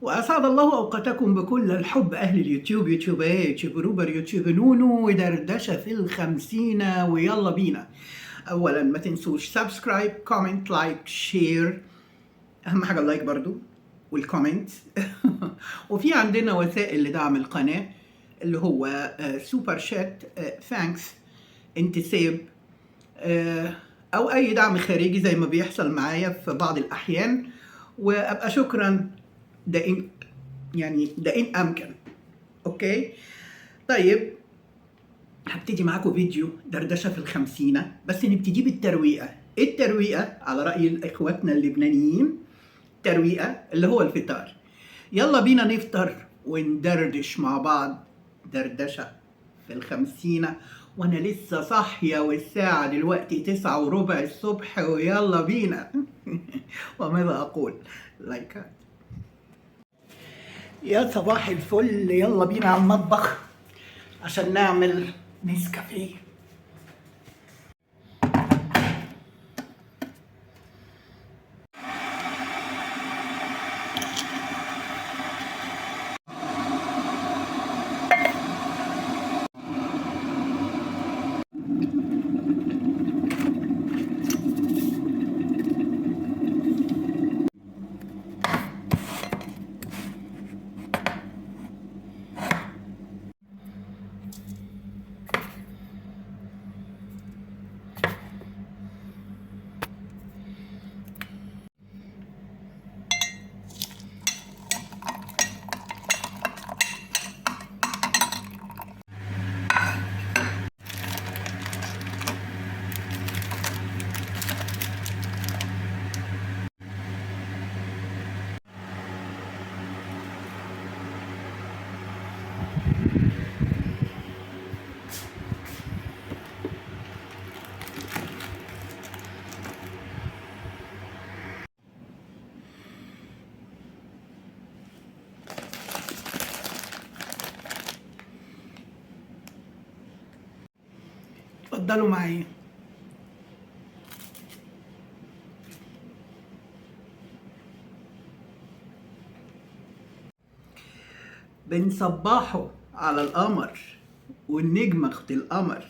وأسعد الله أوقاتكم بكل الحب أهل اليوتيوب، يوتيوبات، يوتيوب روبر، يوتيوب نونو، ودردشة في الخمسينة ويلا بينا. أولا ما تنسوش سبسكرايب، كومنت، لايك، شير، أهم حاجة اللايك برضو والكومنت. وفي عندنا وسائل لدعم القناة اللي هو سوبر شات، ثانكس، انتساب، أو أي دعم خارجي زي ما بيحصل معايا في بعض الأحيان، وأبقى شكرا ده إن أمكن. أوكي، طيب هبتدي معاكم فيديو دردشة في الخمسينة، بس نبتدي بالترويقة. إيه الترويقة؟ على رأي إخواتنا اللبنانيين، الترويقة اللي هو الفطار. يلا بينا نفطر وندردش مع بعض دردشة في الخمسينة، وأنا لسه صاحية والساعة دلوقتي 9:15 الصبح، ويلا بينا. وماذا أقول؟ لايكات. يا صباح الفل، يلا بينا على المطبخ عشان نعمل نسكافيه. اتفضلوا معايا. بنصبحوا على القمر والنجمة اخت القمر،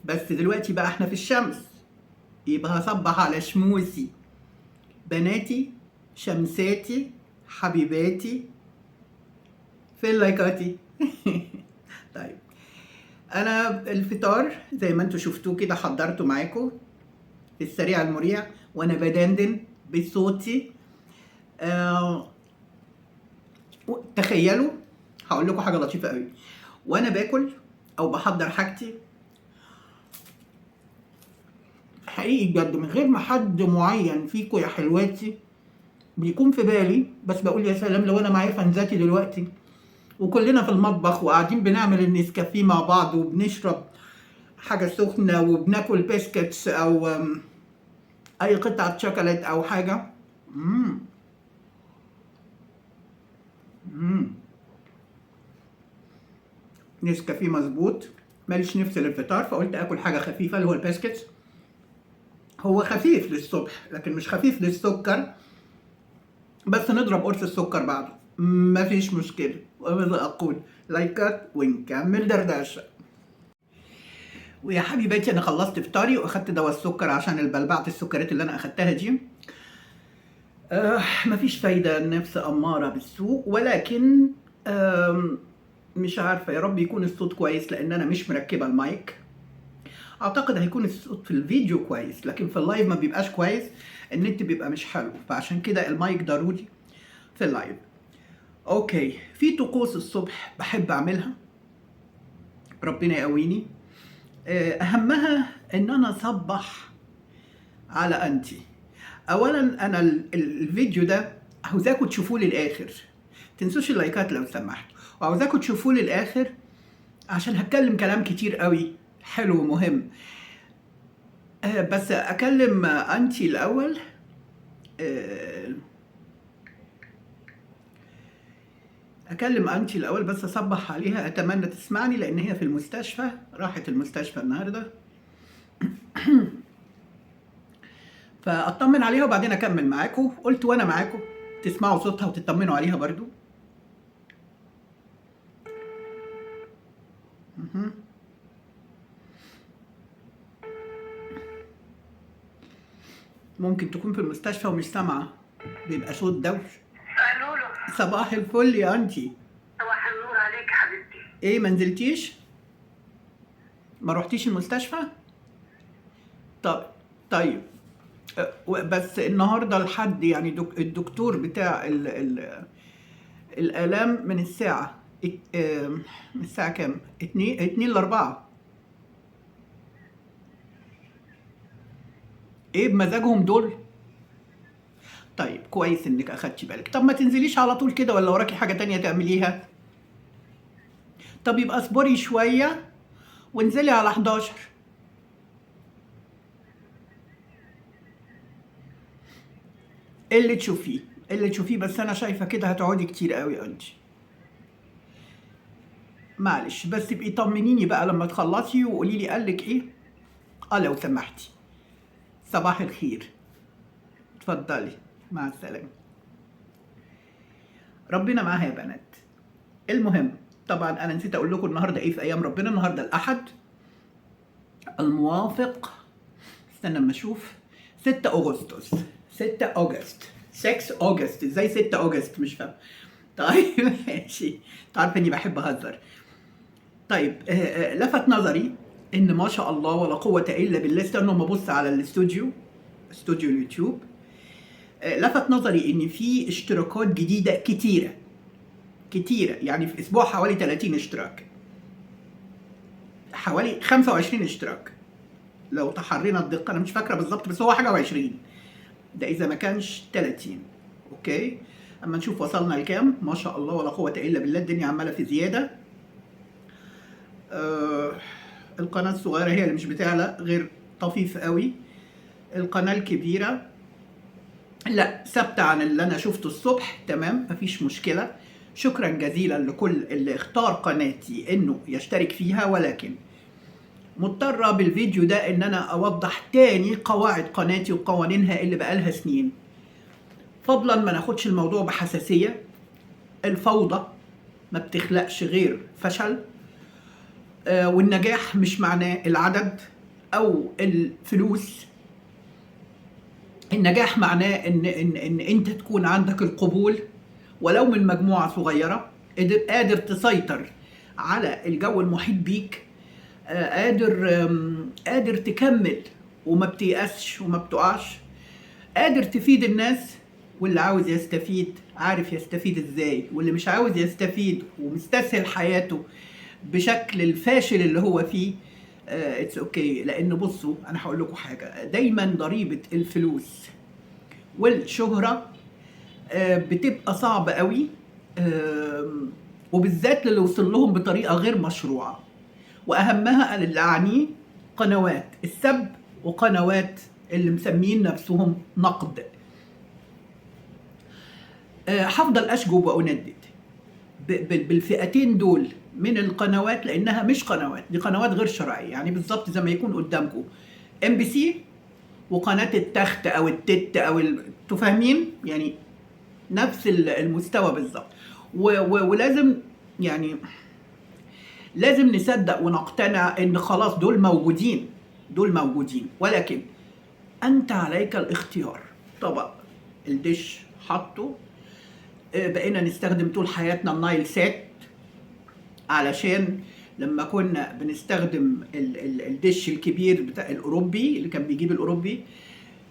بس دلوقتي بقى احنا في الشمس، يبقى هصبح على شموسي، بناتي، شمساتي، حبيباتي. فين لايكاتي؟ طيب، انا الفطار زي ما انتوا شفتوه كده حضرته معاكم في السريع المريع، وانا بدندن بصوتي. تخيلوا، هقول لكم حاجه لطيفه قوي. وانا باكل او بحضر حاجتي، حقيقي بجد من غير ما حد معين فيكم يا حلواتي بيكون في بالي، بس بقول يا سلام لو انا معايا فنزاتي دلوقتي وكلنا في المطبخ وقاعدين بنعمل النسكافيه مع بعض وبنشرب حاجه سخنه وبناكل بسكتس او اي قطعه شوكولات او حاجه. مم. مم. نسكافيه مظبوط. ماليش نفس للفطار فقلت اكل حاجه خفيفه اللي هو البسكتس. هو خفيف للصبح لكن مش خفيف للسكر، بس نضرب قرص السكر بعده مفيش مشكله. وماذا اقول؟ لايكات ونكمل دردشه. ويا حبيباتي انا خلصت فطاري واخدت دواء السكر عشان البلبعه السكريات اللي انا اخدتها دي. مفيش فايده، النفس اماره بالسوء، ولكن مش عارفه، يا رب يكون الصوت كويس لان انا مش مركبه المايك. اعتقد هيكون الصوت في الفيديو كويس لكن في اللايف ما بيبقاش كويس، النت بيبقى مش حلو، فعشان كده المايك ضروري في اللايف. اوكي، في طقوس الصبح بحب اعملها، ربنا يقويني. اهمها ان انا اصبح على انتي. اولا انا الفيديو ده عاوزاكم تشوفوه للاخر، تنسوش اللايكات لو سمحت، وعاوزاكم تشوفوه للاخر عشان هتكلم كلام كتير قوي حلو ومهم. بس اكلم انتي الاول. اكلم انتي الاول بس اصبح عليها، اتمنى تسمعني لان هي في المستشفى، راحت المستشفى النهارده. فاطمن عليها وبعدين اكمل معاكم. قلت وانا معاكم تسمعوا صوتها وتطمنوا عليها برضو. مهم. ممكن تكون في المستشفى ومش سامعة، بيبقى صوت دوش. لولو، صباح الفل يا انتي. صباح النور عليك يا حبيبتي. ايه، ما نزلتيش؟ ما روحتيش المستشفى؟ طب طيب، بس النهارده الحد يعني الدكتور بتاع الآلام من الساعة من الساعة كام؟ 2 ل 4. ايه بمزاجهم دول؟ طيب كويس انك اخدتي بالك. طب ما تنزليش على طول كده، ولا وراكي حاجة تانية تعمليها؟ طب يبقى اصبري شوية وانزلي على 11. اللي تشوفيه اللي تشوفيه، بس انا شايفة كده هتقعدي كتير قوي انت. معلش، بس ابقي طمنيني بقى لما تخلصي وقولي لي قالك ايه. لو سمحتي. صباح الخير. اتفضلي. مع السلامة. ربنا معاها يا بنات. المهم، طبعا انا نسيت اقول لكم النهارده ايه في ايام ربنا. النهارده الاحد الموافق، استنى اما اشوف، 6 اغسطس. 6 اغسطس 6 اغسطس، ازاي 6 اغسطس؟ مش فاهم. طيب ماشي، تعرف اني بحب اهزر. طيب، لفت نظري ان ما شاء الله ولا قوة الا بالله، استنوا ما ابص على استوديو اليوتيوب. لفت نظري ان في اشتراكات جديدة كتيرة كتيرة، يعني في اسبوع حوالي 30 اشتراك، حوالي 25 اشتراك لو تحرينا الدقة. انا مش فاكرة بالظبط، بس هو حاجة و20، ده اذا ما كانش 30. اوكي، اما نشوف وصلنا لكام. ما شاء الله ولا قوة الا بالله، الدنيا عمالة في زيادة. القناة الصغيرة هي اللي مش بتعلى غير طفيف قوي. القناة الكبيرة لا، ثابتة عن اللي أنا شفته الصبح. تمام، مفيش مشكلة. شكرا جزيلا لكل اللي اختار قناتي إنه يشترك فيها، ولكن مضطرة بالفيديو ده إن أنا أوضح تاني قواعد قناتي وقوانينها اللي بقالها سنين، فضلا ما ناخدش الموضوع بحساسية. الفوضى ما بتخلقش غير فشل، والنجاح مش معناه العدد أو الفلوس. النجاح معناه إن أنت تكون عندك القبول ولو من مجموعة صغيرة، قادر تسيطر على الجو المحيط بيك، قادر تكمل وما بتيأسش وما بتقعش، قادر تفيد الناس، واللي عاوز يستفيد عارف يستفيد ازاي، واللي مش عاوز يستفيد ومستسهل حياته بشكل الفاشل اللي هو فيه اتس اوكي. لان بصوا، انا هقول لكم حاجه، دايما ضريبه الفلوس والشهره بتبقى صعبه قوي، وبالذات للي وصل لهم بطريقه غير مشروعه، واهمها اللي اعنيه قنوات السب وقنوات اللي مسمين نفسهم نقد. هفضل اشجب واندد بالفئتين دول من القنوات، لانها مش قنوات، دي قنوات غير شرعيه. يعني بالظبط زي ما يكون قدامكم MBC وقناه التخت او التت او انتوا فاهمين، يعني نفس المستوى بالظبط. ولازم يعني لازم نصدق ونقتنع ان خلاص دول موجودين، ولكن انت عليك الاختيار. طبق الدش حطه، بقينا نستخدم طول حياتنا النايل سات، علشان لما كنا بنستخدم الدش الكبير بتاع الاوروبي اللي كان بيجيب الاوروبي،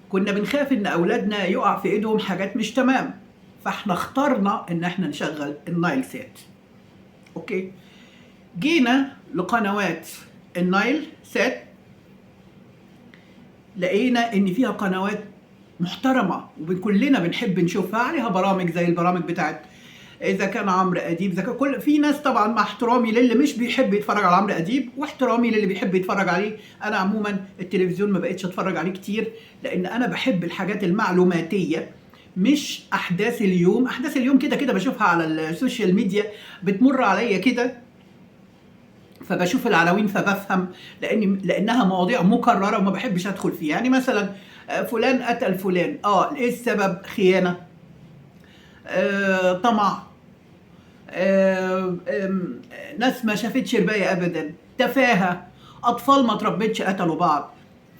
كنا بنخاف ان اولادنا يقع في ايدهم حاجات مش تمام، فاحنا اخترنا ان احنا نشغل النايل سات. اوكي، جينا لقنوات النايل سات، لقينا ان فيها قنوات محترمه وكلنا بنحب نشوفها، عليها برامج زي البرامج بتاعت اذا كان عمرو اديب، اذا كان كل في ناس، طبعا مع احترامي للي مش بيحب يتفرج على عمرو اديب واحترامي للي بيحب يتفرج عليه. انا عموما التلفزيون ما بقتش اتفرج عليه كتير، لان انا بحب الحاجات المعلوماتيه مش احداث اليوم. احداث اليوم كده كده بشوفها على السوشيال ميديا، بتمر عليا كده فبشوف العناوين فبفهم، لانها مواضيع مكرره وما بحبش ادخل فيها. يعني مثلا فلان قتل فلان، ايه السبب؟ خيانه. طمع، ناس ما شافتش رباية ابدا، تفاهة، اطفال ما تربتش قتلوا بعض.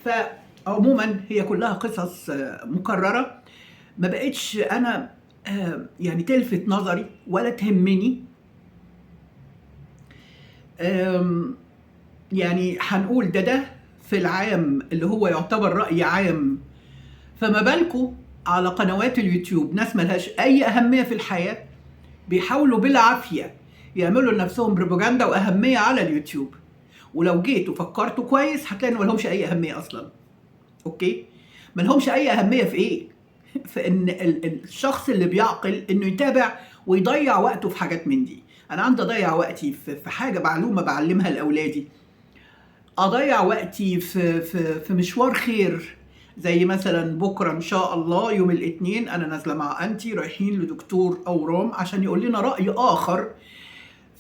فعموما هي كلها قصص مكررة، ما بقتش انا يعني تلفت نظري ولا تهمني. يعني هنقول ده في العام اللي هو يعتبر رأي عام، فما بالكم على قنوات اليوتيوب، ناس ملهاش اي اهمية في الحياة بيحاولوا بالعافية يعملوا لنفسهم بروباجندا واهمية على اليوتيوب. ولو جيت وفكرتوا كويس هتلاقي ان ملهمش اي اهمية اصلا. اوكي، ملهمش اي اهمية في ايه؟ في ان الشخص اللي بيعقل انه يتابع ويضيع وقته في حاجات من دي. انا عندي اضيع وقتي في حاجة معلومة بعلمها لاولادي، اضيع وقتي في مشوار خير، زي مثلا بكره ان شاء الله يوم الاثنين انا نازله مع انتي رايحين لدكتور اورام عشان يقول لنا راي اخر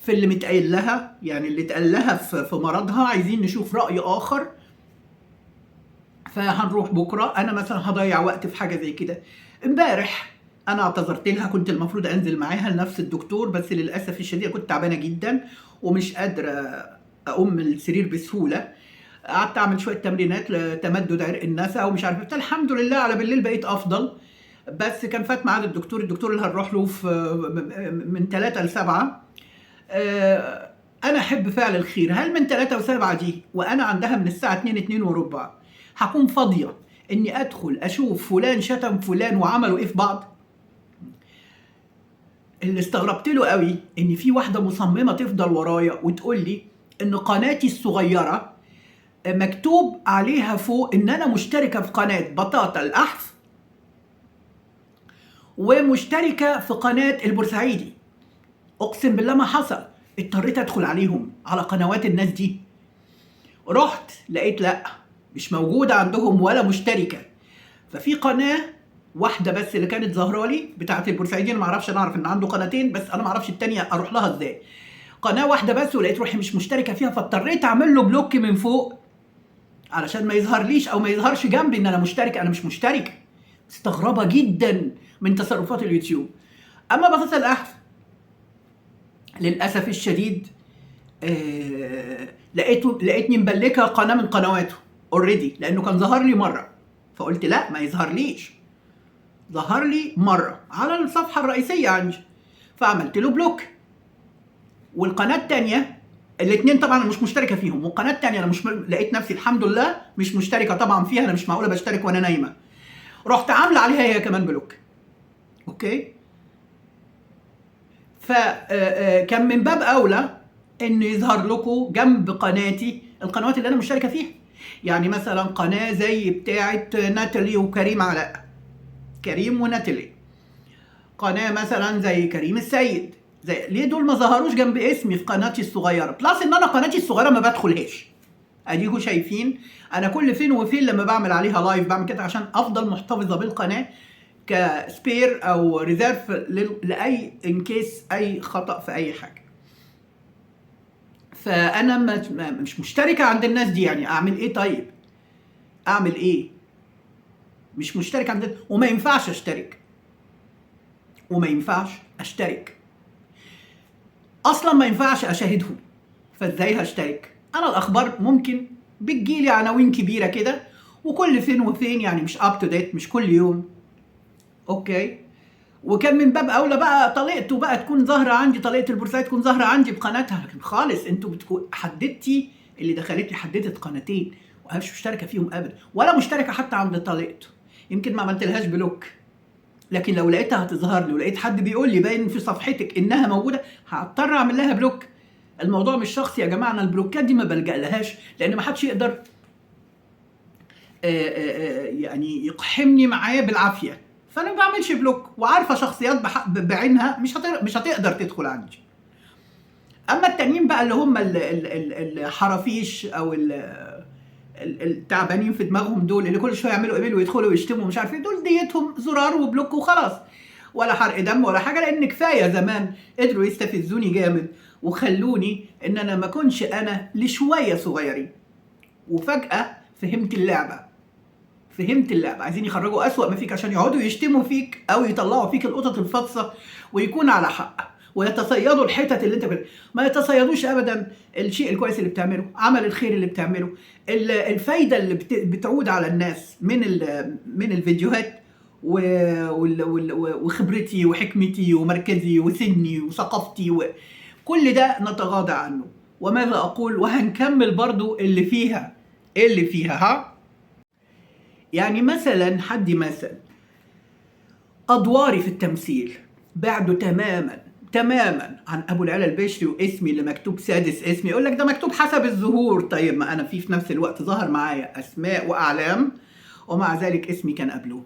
في اللي متقال لها، يعني اللي اتقال لها في مرضها عايزين نشوف راي اخر. فهنروح بكره، انا مثلا هضيع وقت في حاجه زي كده. امبارح انا اعتذرت لها، كنت المفروض انزل معاها لنفس الدكتور، بس للاسف الشديد كنت تعبانه جدا ومش قادره اقوم من السرير بسهوله. قعدت اعمل شويه تمرينات لتمدد عرق النسا ومش عارف بتاع، الحمد لله على بالليل بقيت افضل. بس كان فات ميعاد الدكتور اللي هنروح له في من 3 ل 7. انا احب فعل الخير، هل من 3 و7 دي وانا عندها من الساعه 2 وربع هكون فاضيه اني ادخل اشوف فلان شتم فلان وعملوا ايه في بعض؟ اللي استغربت له قوي ان في واحده مصممه تفضل ورايا وتقول لي ان قناتي الصغيره مكتوب عليها فوق ان انا مشتركه في قناه بطاطا الاحف ومشتركه في قناه البورسعيدي. اقسم بالله ما حصل، اضطريت ادخل عليهم على قنوات الناس دي، رحت لقيت لا، مش موجوده عندهم ولا مشتركه. ففي قناه واحده بس اللي كانت ظاهره لي بتاعه البورسعيدي، انا ما اعرفش، انا اعرف ان عنده قناتين بس انا ما اعرفش الثانيه اروح لها ازاي. قناه واحده بس ولقيت روحي مش مشتركه فيها، فاضطريت اعمل له بلوك من فوق علشان ما يظهرليش او ما يظهرش جنبي ان انا مشتركه. انا مش مشتركه. مستغربه جدا من تصرفات اليوتيوب. اما بطاطا الاحف للاسف الشديد لقيتني مبلكه قناه من قنواته اوريدي، لانه كان ظهر لي مره، فقلت لا ما يظهرليش. ظهر لي مره على الصفحه الرئيسيه عندي، فعملت له بلوك. والقناه الثانيه الاثنين طبعا انا مش مشتركه فيهم، والقناه الثانيه انا مش لقيت نفسي الحمد لله مش مشتركه طبعا فيها، انا مش معقوله بشترك وانا نايمه، رحت عامله عليها هي كمان بلوك. اوكي، فكان من باب اولى ان يظهر لكم جنب قناتي القنوات اللي انا مشتركه فيها. يعني مثلا قناه زي بتاعه ناتالي وكريم علاء، كريم وناتالي، قناه مثلا زي كريم السيد، زي ليه دول ما ظهروش جنب اسمي في قناتي الصغيره؟ بلس ان انا قناتي الصغيره ما بدخلهاش. اديكوا شايفين انا كل فين وفين لما بعمل عليها لايف بعمل كده عشان افضل محتفظه بالقناه كسبير او ريزيرف لاي انكيس اي خطا في اي حاجه. فانا مش مشتركه عند الناس دي، يعني اعمل ايه؟ طيب اعمل ايه؟ مش مشترك عند، وما ينفعش اشترك، وما ينفعش اشترك اصلا، ما ينفعش اشاهدهم، فازاي هشترك؟ انا الاخبار ممكن بتجيلي عناوين كبيره كده وكل فين وفين، يعني مش اب تو ديت، مش كل يوم. اوكي، وكان من باب اولى بقى طليقته بقى تكون ظاهره عندي، طليقه البورسعيد تكون ظاهره عندي بقناتها، لكن خالص انتوا حددتي اللي دخلت لي، حددت قناتين وأنا مش مشتركه فيهم ابدا، ولا مشتركه حتى عند طليقته، يمكن ما عملتلهاش بلوك، لكن لو لقيتها هتظهر لي ولقيت حد بيقول لي باين في صفحتك انها موجوده هضطر اعمل لها بلوك. الموضوع مش شخصي يا جماعه، انا البلوكات دي ما بلجأ لهاش لان ما حدش يقدر يعني يقحمني معاه بالعافيه، فانا ما بعملش بلوك، وعارفه شخصيات بعينها مش هتقدر تدخل عندي. اما التانيين بقى اللي هم الحرافيش او التعبانين في دماغهم دول اللي كل شويه يعملوا ايميل ويدخلوا ويشتموا مش عارف ايه، دول ديتهم زرار وبلوك وخلاص، ولا حرق دم ولا حاجه، لان كفايه زمان قدروا يستفزوني جامد وخلوني ان انا ما كنش انا لشويه صغيرين، وفجاه فهمت اللعبه، فهمت اللعبة، عايزين يخرجوا أسوأ ما فيك عشان يقعدوا يشتموا فيك أو يطلعوا فيك القطط الفاطسة ويكون على حق ويتصيدوا الحتت اللي انت ما يتصيدوش ابدا الشيء الكويس اللي بتعمله، عمل الخير اللي بتعمله، الفايده اللي بتعود على الناس من الفيديوهات وخبرتي وحكمتي ومركزي وسني وثقافتي كل ده نتغاضى عنه. وماذا اقول؟ وهنكمل برضو اللي فيها ها. يعني مثلا حد مثل ادواري في التمثيل بعده تماما عن ابو العلا البشري واسمي اللي مكتوب سادس اسمي. يقول لك ده مكتوب حسب الظهور. طيب ما انا في نفس الوقت ظهر معايا اسماء واعلام ومع ذلك اسمي كان قبله.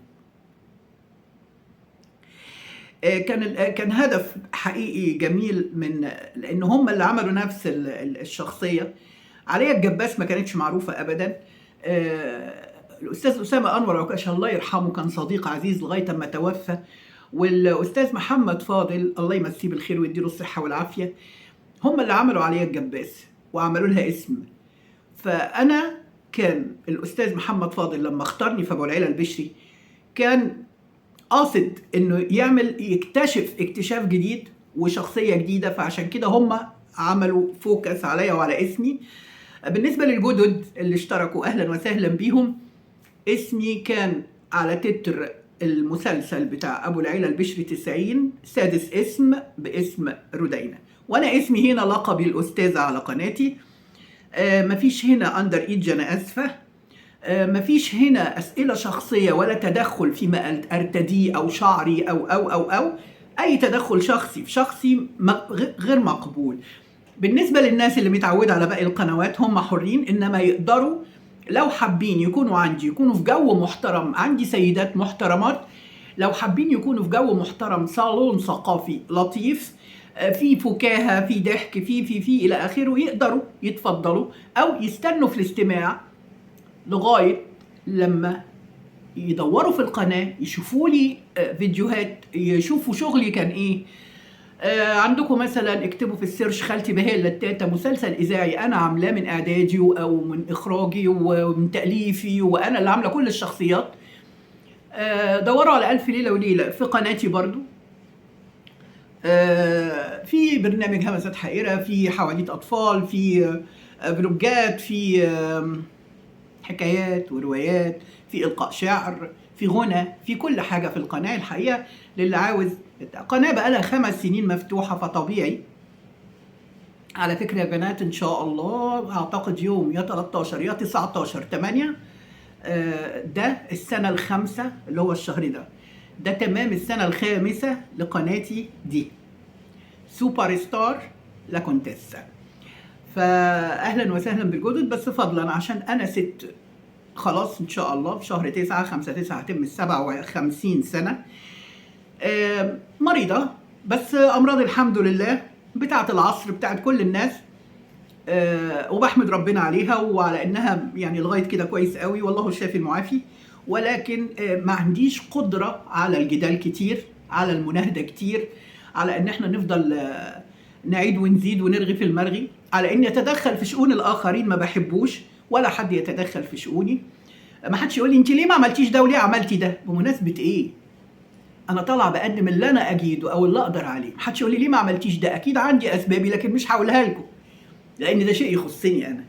كان هدف حقيقي جميل من لان هم اللي عملوا نفس الشخصيه. عليا الجباس ما كانتش معروفه ابدا. الاستاذ اسامه انور عكاش الله يرحمه كان صديق عزيز لغايه ما توفى. والاستاذ محمد فاضل الله يمسيه بالخير ويديله الصحه والعافيه هم اللي عملوا عليا الجباس وعملوا لها اسم. فانا كان الاستاذ محمد فاضل لما اختارني في ابو العلا البشري كان قاصد انه يكتشف اكتشاف جديد وشخصيه جديده، فعشان كده هم عملوا فوكس عليا وعلى اسمي. بالنسبه للجدد اللي اشتركوا اهلا وسهلا بيهم، اسمي كان على تتر المسلسل بتاع ابو العلا البشري 90 سادس اسم باسم رودينا، وانا اسمي هنا لقبي الاستاذه على قناتي. مفيش هنا اندر ايدج انا اسفه. مفيش هنا اسئله شخصيه ولا تدخل فيما ارتديه او شعري او اي تدخل شخصي في شخصي غير مقبول. بالنسبه للناس اللي متعوده على باقي القنوات هم حرين، انما يقدروا لو حابين يكونوا عندي يكونوا في جو محترم. عندي سيدات محترمات لو حابين يكونوا في جو محترم، صالون ثقافي لطيف في فكاهه في ضحك في الى اخره، يقدروا يتفضلوا او يستنوا في الاستماع لغايه لما يدوروا في القناه يشوفوا لي فيديوهات، يشوفوا شغلي كان ايه. عندكم مثلا اكتبوا في السيرش خالتي بهاء اللتاتة، مسلسل اذاعي انا عاملاه من اعدادي او من اخراجي ومن تاليفي وانا اللي عامله كل الشخصيات. دوروا على الف ليله وليله في قناتي برضو. في برنامج همسات حائره، في حواديت اطفال، في فلوجات، في حكايات وروايات، في القاء شعر، في غنى، في كل حاجه في القناه الحقيقه. للي عاوز قناه بقى لها 5 سنين مفتوحه فطبيعي. على فكره يا بنات ان شاء الله اعتقد يوم يا 13 يا 19/8 ده السنه الخامسه اللي هو الشهر ده تمام السنه الخامسه لقناتي دي سوبر ستار لا كونتيسا. فاهلا وسهلا بالجدد، بس فضلا عشان انا ست خلاص ان شاء الله في شهر 9 5/9 هتم 57 سنه. مريضه بس امراض الحمد لله بتاعه العصر بتاعه كل الناس. وبحمد ربنا عليها وعلى انها يعني لغايه كده كويس قوي والله الشافي المعافي. ولكن ما عنديش قدره على الجدال كتير، على المناهده كتير، على ان احنا نفضل نعيد ونزيد ونرغي في المرغي، على اني اتدخل في شؤون الاخرين ما بحبوش، ولا حد يتدخل في شؤوني. ما حدش يقول لي انت ليه ما عملتيش ده وليه عملتي ده. بمناسبه ايه؟ انا طالعه بقدم اللي انا اجيده او اللي اقدر عليه. ما حدش يقول لي ليه ما عملتيش ده. اكيد عندي اسبابي لكن مش هقولها لكم لان ده شيء يخصني انا.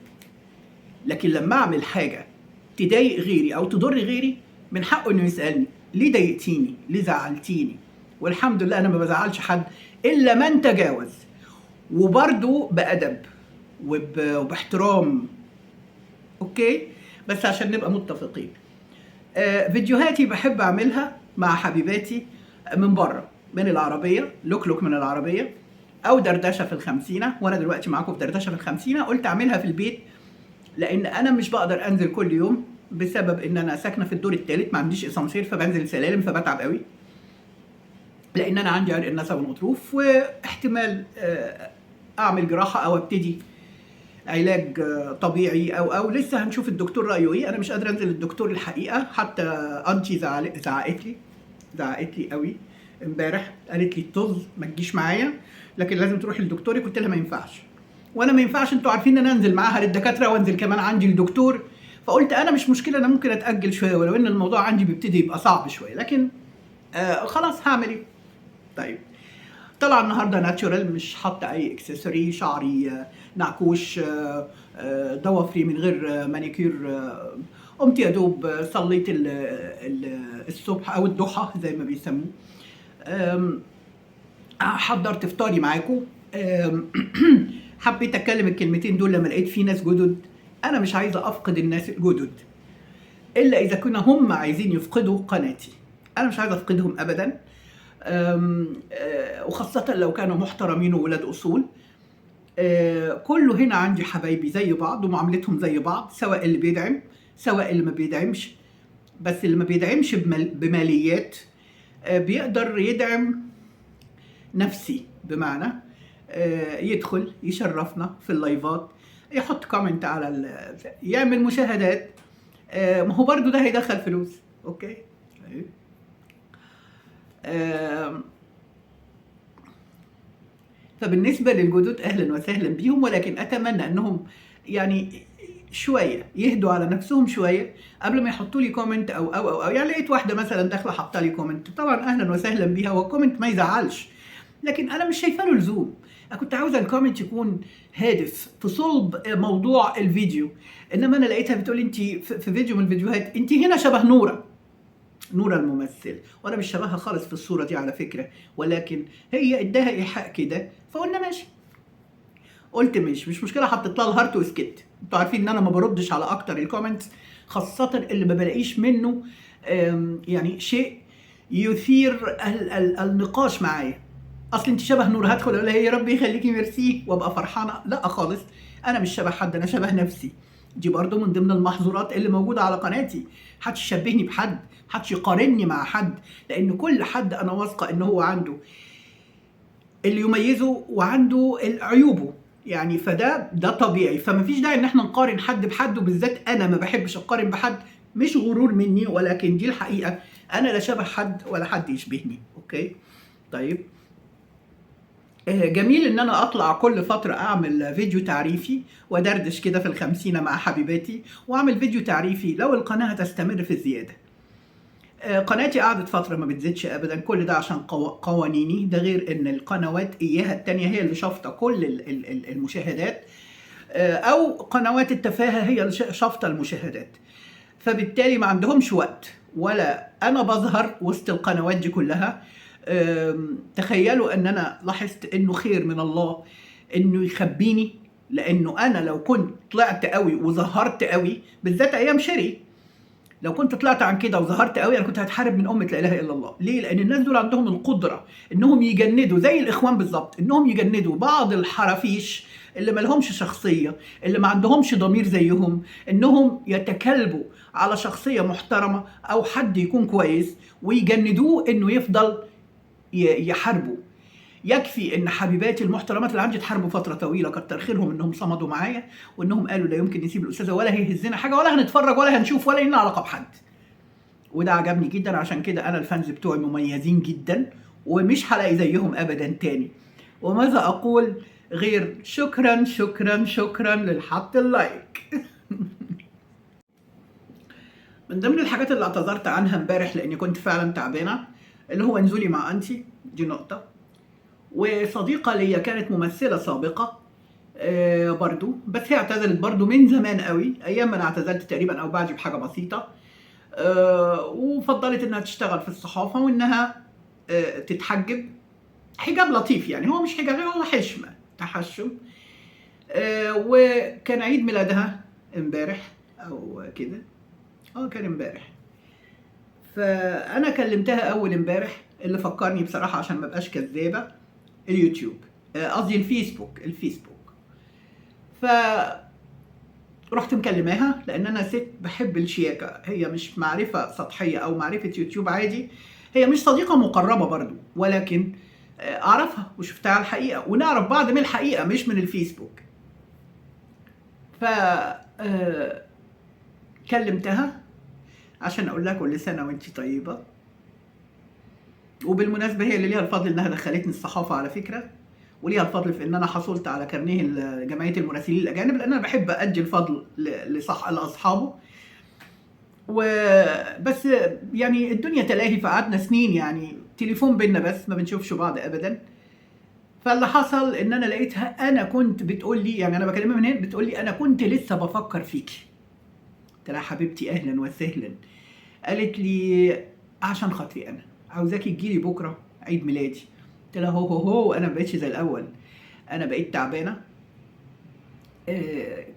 لكن لما اعمل حاجه تضايق غيري او تضر غيري من حقه انه يسالني ليه ضايقتيني، ليه زعلتيني. والحمد لله انا ما بزعلش حد الا من تجاوز، وبرده بأدب وباحترام. اوكي، بس عشان نبقى متفقين. فيديوهاتي بحب اعملها مع حبيباتي من بره، من العربيه، لوك من العربيه، او دردشه في الخمسينه. وانا دلوقتي معاكم في دردشه في الخمسينه. قلت اعملها في البيت لان انا مش بقدر انزل كل يوم بسبب ان انا ساكنه في الدور الثالث، ما عنديش اسانسير فبنزل سلالم فبتعب قوي، لان انا عندي عرق النسا والغضروف واحتمال اعمل جراحه او ابتدي علاج طبيعي او لسه هنشوف الدكتور رايه ايه. انا مش قادره انزل الدكتور الحقيقه. حتى انتي زعقت لي قوي امبارح، قالت لي الطز ما تجيش معايا لكن لازم تروحي للدكتور. قلت لها ما ينفعش، وانا ما ينفعش. انتوا عارفين ان انا انزل معاها للدكاتره وانزل كمان عندي الدكتور، فقلت انا مش مشكله، انا ممكن اتاجل شويه، ولو ان الموضوع عندي بيبتدي يبقى صعب شويه، لكن خلاص هعمل ايه. طيب طلع النهارده ناتشورال، مش حاطه اي اكسسوري، شعري نعكوش، ضوافري من غير مانيكير. قمت يا دوب صليت الصبح او الضحى زي ما بيسموه. حضرت فطاري معاكم. حبيت اتكلم الكلمتين دول لما لقيت في ناس جدد. انا مش عايزه افقد الناس الجدد الا اذا كنا هم عايزين يفقدوا قناتي. انا مش عايزه افقدهم ابدا، وخاصه لو كانوا محترمين وولاد اصول. كله هنا عندي حبايبي زي بعض ومعاملتهم زي بعض، سواء اللي بيدعم سواء اللي ما بيدعمش. بس اللي ما بيدعمش بماليات بيقدر يدعم نفسي، بمعنى يدخل يشرفنا في اللايفات، يحط كومنت على يعمل مشاهدات. ما هو برضو ده هيدخل فلوس. اوكي. فبالنسبة للجدد أهلا وسهلا بيهم، ولكن أتمنى أنهم يعني شوية يهدوا على نفسهم شوية قبل ما يحطوا لي كومنت أو يعني لقيت واحدة مثلا داخلة حاطة لي كومنت، طبعا أهلا وسهلا بيها، والكومنت ما يزعلش، لكن أنا مش شايفة له لزوم. أنا كنت عاوزة الكومنت يكون هادف في صلب موضوع الفيديو، إنما أنا لقيتها بتقول أنت في فيديو من الفيديوهات أنت هنا شبه نورة الممثل، وانا مش شبهها خالص في الصوره دي على فكره، ولكن هي اداها ايحاء كده فقلنا ماشي. قلت مش مشكله، حطيت لها الهارت وسكت. انتوا عارفين ان انا ما بردش على اكتر الكومنتس، خاصه اللي ما بلاقيش منه يعني شيء يثير النقاش معايا. اصل انت شبه نور، هدخل اقول لها يا رب يخليكي ميرسي وابقى فرحانه؟ لا خالص، انا مش شبه حد، انا شبه نفسي. دي برضو من ضمن المحظورات اللي موجوده على قناتي. محدش يشبهني بحد، محدش يقارني مع حد، لان كل حد انا واثقه ان هو عنده اللي يميزه وعنده عيوبه، يعني ده طبيعي. فما فيش داعي ان احنا نقارن حد بحد، وبالذات انا ما بحبش اقارن بحد، مش غرور مني ولكن دي الحقيقه. انا لا شبه حد ولا حد يشبهني. اوكي. طيب جميل ان انا اطلع كل فترة اعمل فيديو تعريفي ودردش كده في الخمسينة مع حبيباتي، واعمل فيديو تعريفي لو القناة هتستمر في الزيادة. قناتي قعدت فترة ما بتزيدش ابدا، كل ده عشان قوانيني، ده غير ان القنوات اياها التانية هي اللي شافطة كل المشاهدات، او قنوات التفاهة هي اللي شافطة المشاهدات، فبالتالي ما عندهمش وقت، ولا انا بظهر وسط القنوات دي كلها. تخيلوا ان انا لاحظت انه خير من الله انه يخبيني، لانه انا لو كنت طلعت قوي وظهرت قوي، بالذات ايام شري، لو كنت طلعت عن كده وظهرت قوي انا كنت هتحارب من امه لا اله الا الله. ليه؟ لان الناس دول عندهم القدره انهم يجندوا زي الاخوان بالظبط، انهم يجندوا بعض الحرافيش اللي ما لهمش شخصيه، اللي ما عندهمش ضمير زيهم، انهم يتكلبوا على شخصيه محترمه او حد يكون كويس ويجندوه انه يفضل يحاربوا. يكفي ان حبيباتي المحترمات اللي عندي اتحاربوا فتره طويله، كتر خيرهم انهم صمدوا معايا، وانهم قالوا لا يمكن نسيب الاستاذه ولا هيهزنا حاجه ولا هنتفرج ولا هنشوف ولا لنا علاقه بحد. وده عجبني جدا، عشان كده انا الفانز بتوعي مميزين جدا ومش هلاقي زيهم ابدا تاني. وماذا اقول غير شكرا شكرا شكرا للحط اللايك. من ضمن الحاجات اللي اعتذرت عنها امبارح لاني كنت فعلا تعبانه، اللي هو نزولي مع انتي، دي نقطه. وصديقة ليا كانت ممثلة سابقة برضو، بس هي اعتزلت برضو من زمان قوي، ايام ما انا اعتزلت تقريبا او بعدي بحاجة بسيطة. وفضلت انها تشتغل في الصحافة وانها تتحجب حجاب لطيف، يعني هو مش حجاب، هو حشمة، تحشم. وكان عيد ميلادها امبارح او كده، كان امبارح. فانا كلمتها اول امبارح، اللي فكرني بصراحة عشان ما بقاش كذابة اليوتيوب، قصدي الفيسبوك. ف رحت مكلماها لان انا ست بحب الشياكه، هي مش معرفه سطحيه او معرفه يوتيوب عادي، هي مش صديقه مقربه برضو، ولكن اعرفها وشفتها على الحقيقه ونعرف بعض من الحقيقه مش من الفيسبوك. ف كلمتها عشان اقول لها كل سنه وانتي طيبه. وبالمناسبه هي اللي ليها الفضل انها دخلتني الصحافه على فكره، وليها الفضل في ان انا حصلت على كارنيه جمعيه المراسلين الاجانب، لان انا بحب ادي الفضل لاصحابه. وبس يعني الدنيا تلاهي، فقعدنا سنين يعني تليفون بينا بس ما بنشوفش بعض ابدا. فاللي حصل ان انا لقيتها، انا كنت بتقول لي، يعني انا بكلمها من هنا، بتقول لي انا كنت لسه بفكر فيكي. قلت لها حبيبتي اهلا وسهلا. قالت لي عشان خاطري انا عاوزاكي تجيلي بكره عيد ميلادي. قلت لها هو انا ما بقتش زي الاول، انا بقيت تعبانه،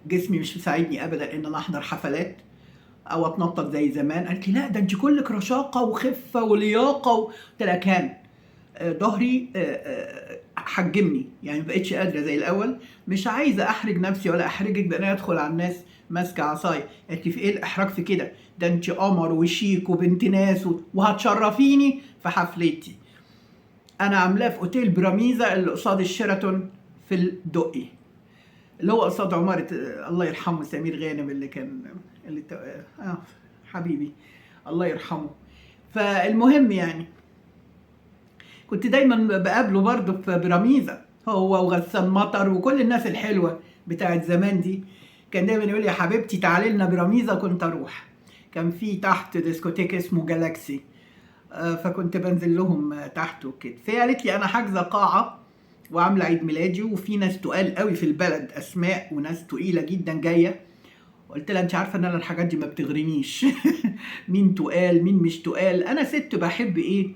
جسمي مش مساعدني ابدا ان انا احضر حفلات او اتنطط زي زمان. قالت لي لا ده انت كلك رشاقه وخفه ولياقه قلت لها كان ظهري حجمني، يعني ما بقتش قادره زي الاول. مش عايزه احرج نفسي ولا احرجك بان انا ادخل على الناس ماسكه عصايه. قالت لي في ايه الاحراج في كده؟ ده انت قمر وشيك وبنت ناس وهتشرفيني في حفلتي. انا عاملاه في اوتيل براميزا اللي قصاد الشيراتون في الدقي، اللي هو قصاد عمارة الله يرحمه سمير غانم اللي كان حبيبي الله يرحمه. فالمهم يعني كنت دايما بقابله برضه في براميزا، هو وغسان مطر وكل الناس الحلوة بتاعت زمان دي. كان دايما يقول لي يا حبيبتي تعالي لنا براميزا، كنت اروح. كان في تحت ديسكوتيك اسمه جالاكسي، فكنت بنزل لهم تحت وكده. فهي قالت لي انا حاجزه قاعه وعامله عيد ميلادي وفي ناس تقال قوي في البلد، اسماء وناس تقيله جدا جايه. قلت لها انت عارفه ان انا الحاجات دي ما بتغرينيش مين تقال مين مش تقال، انا ست بحب ايه،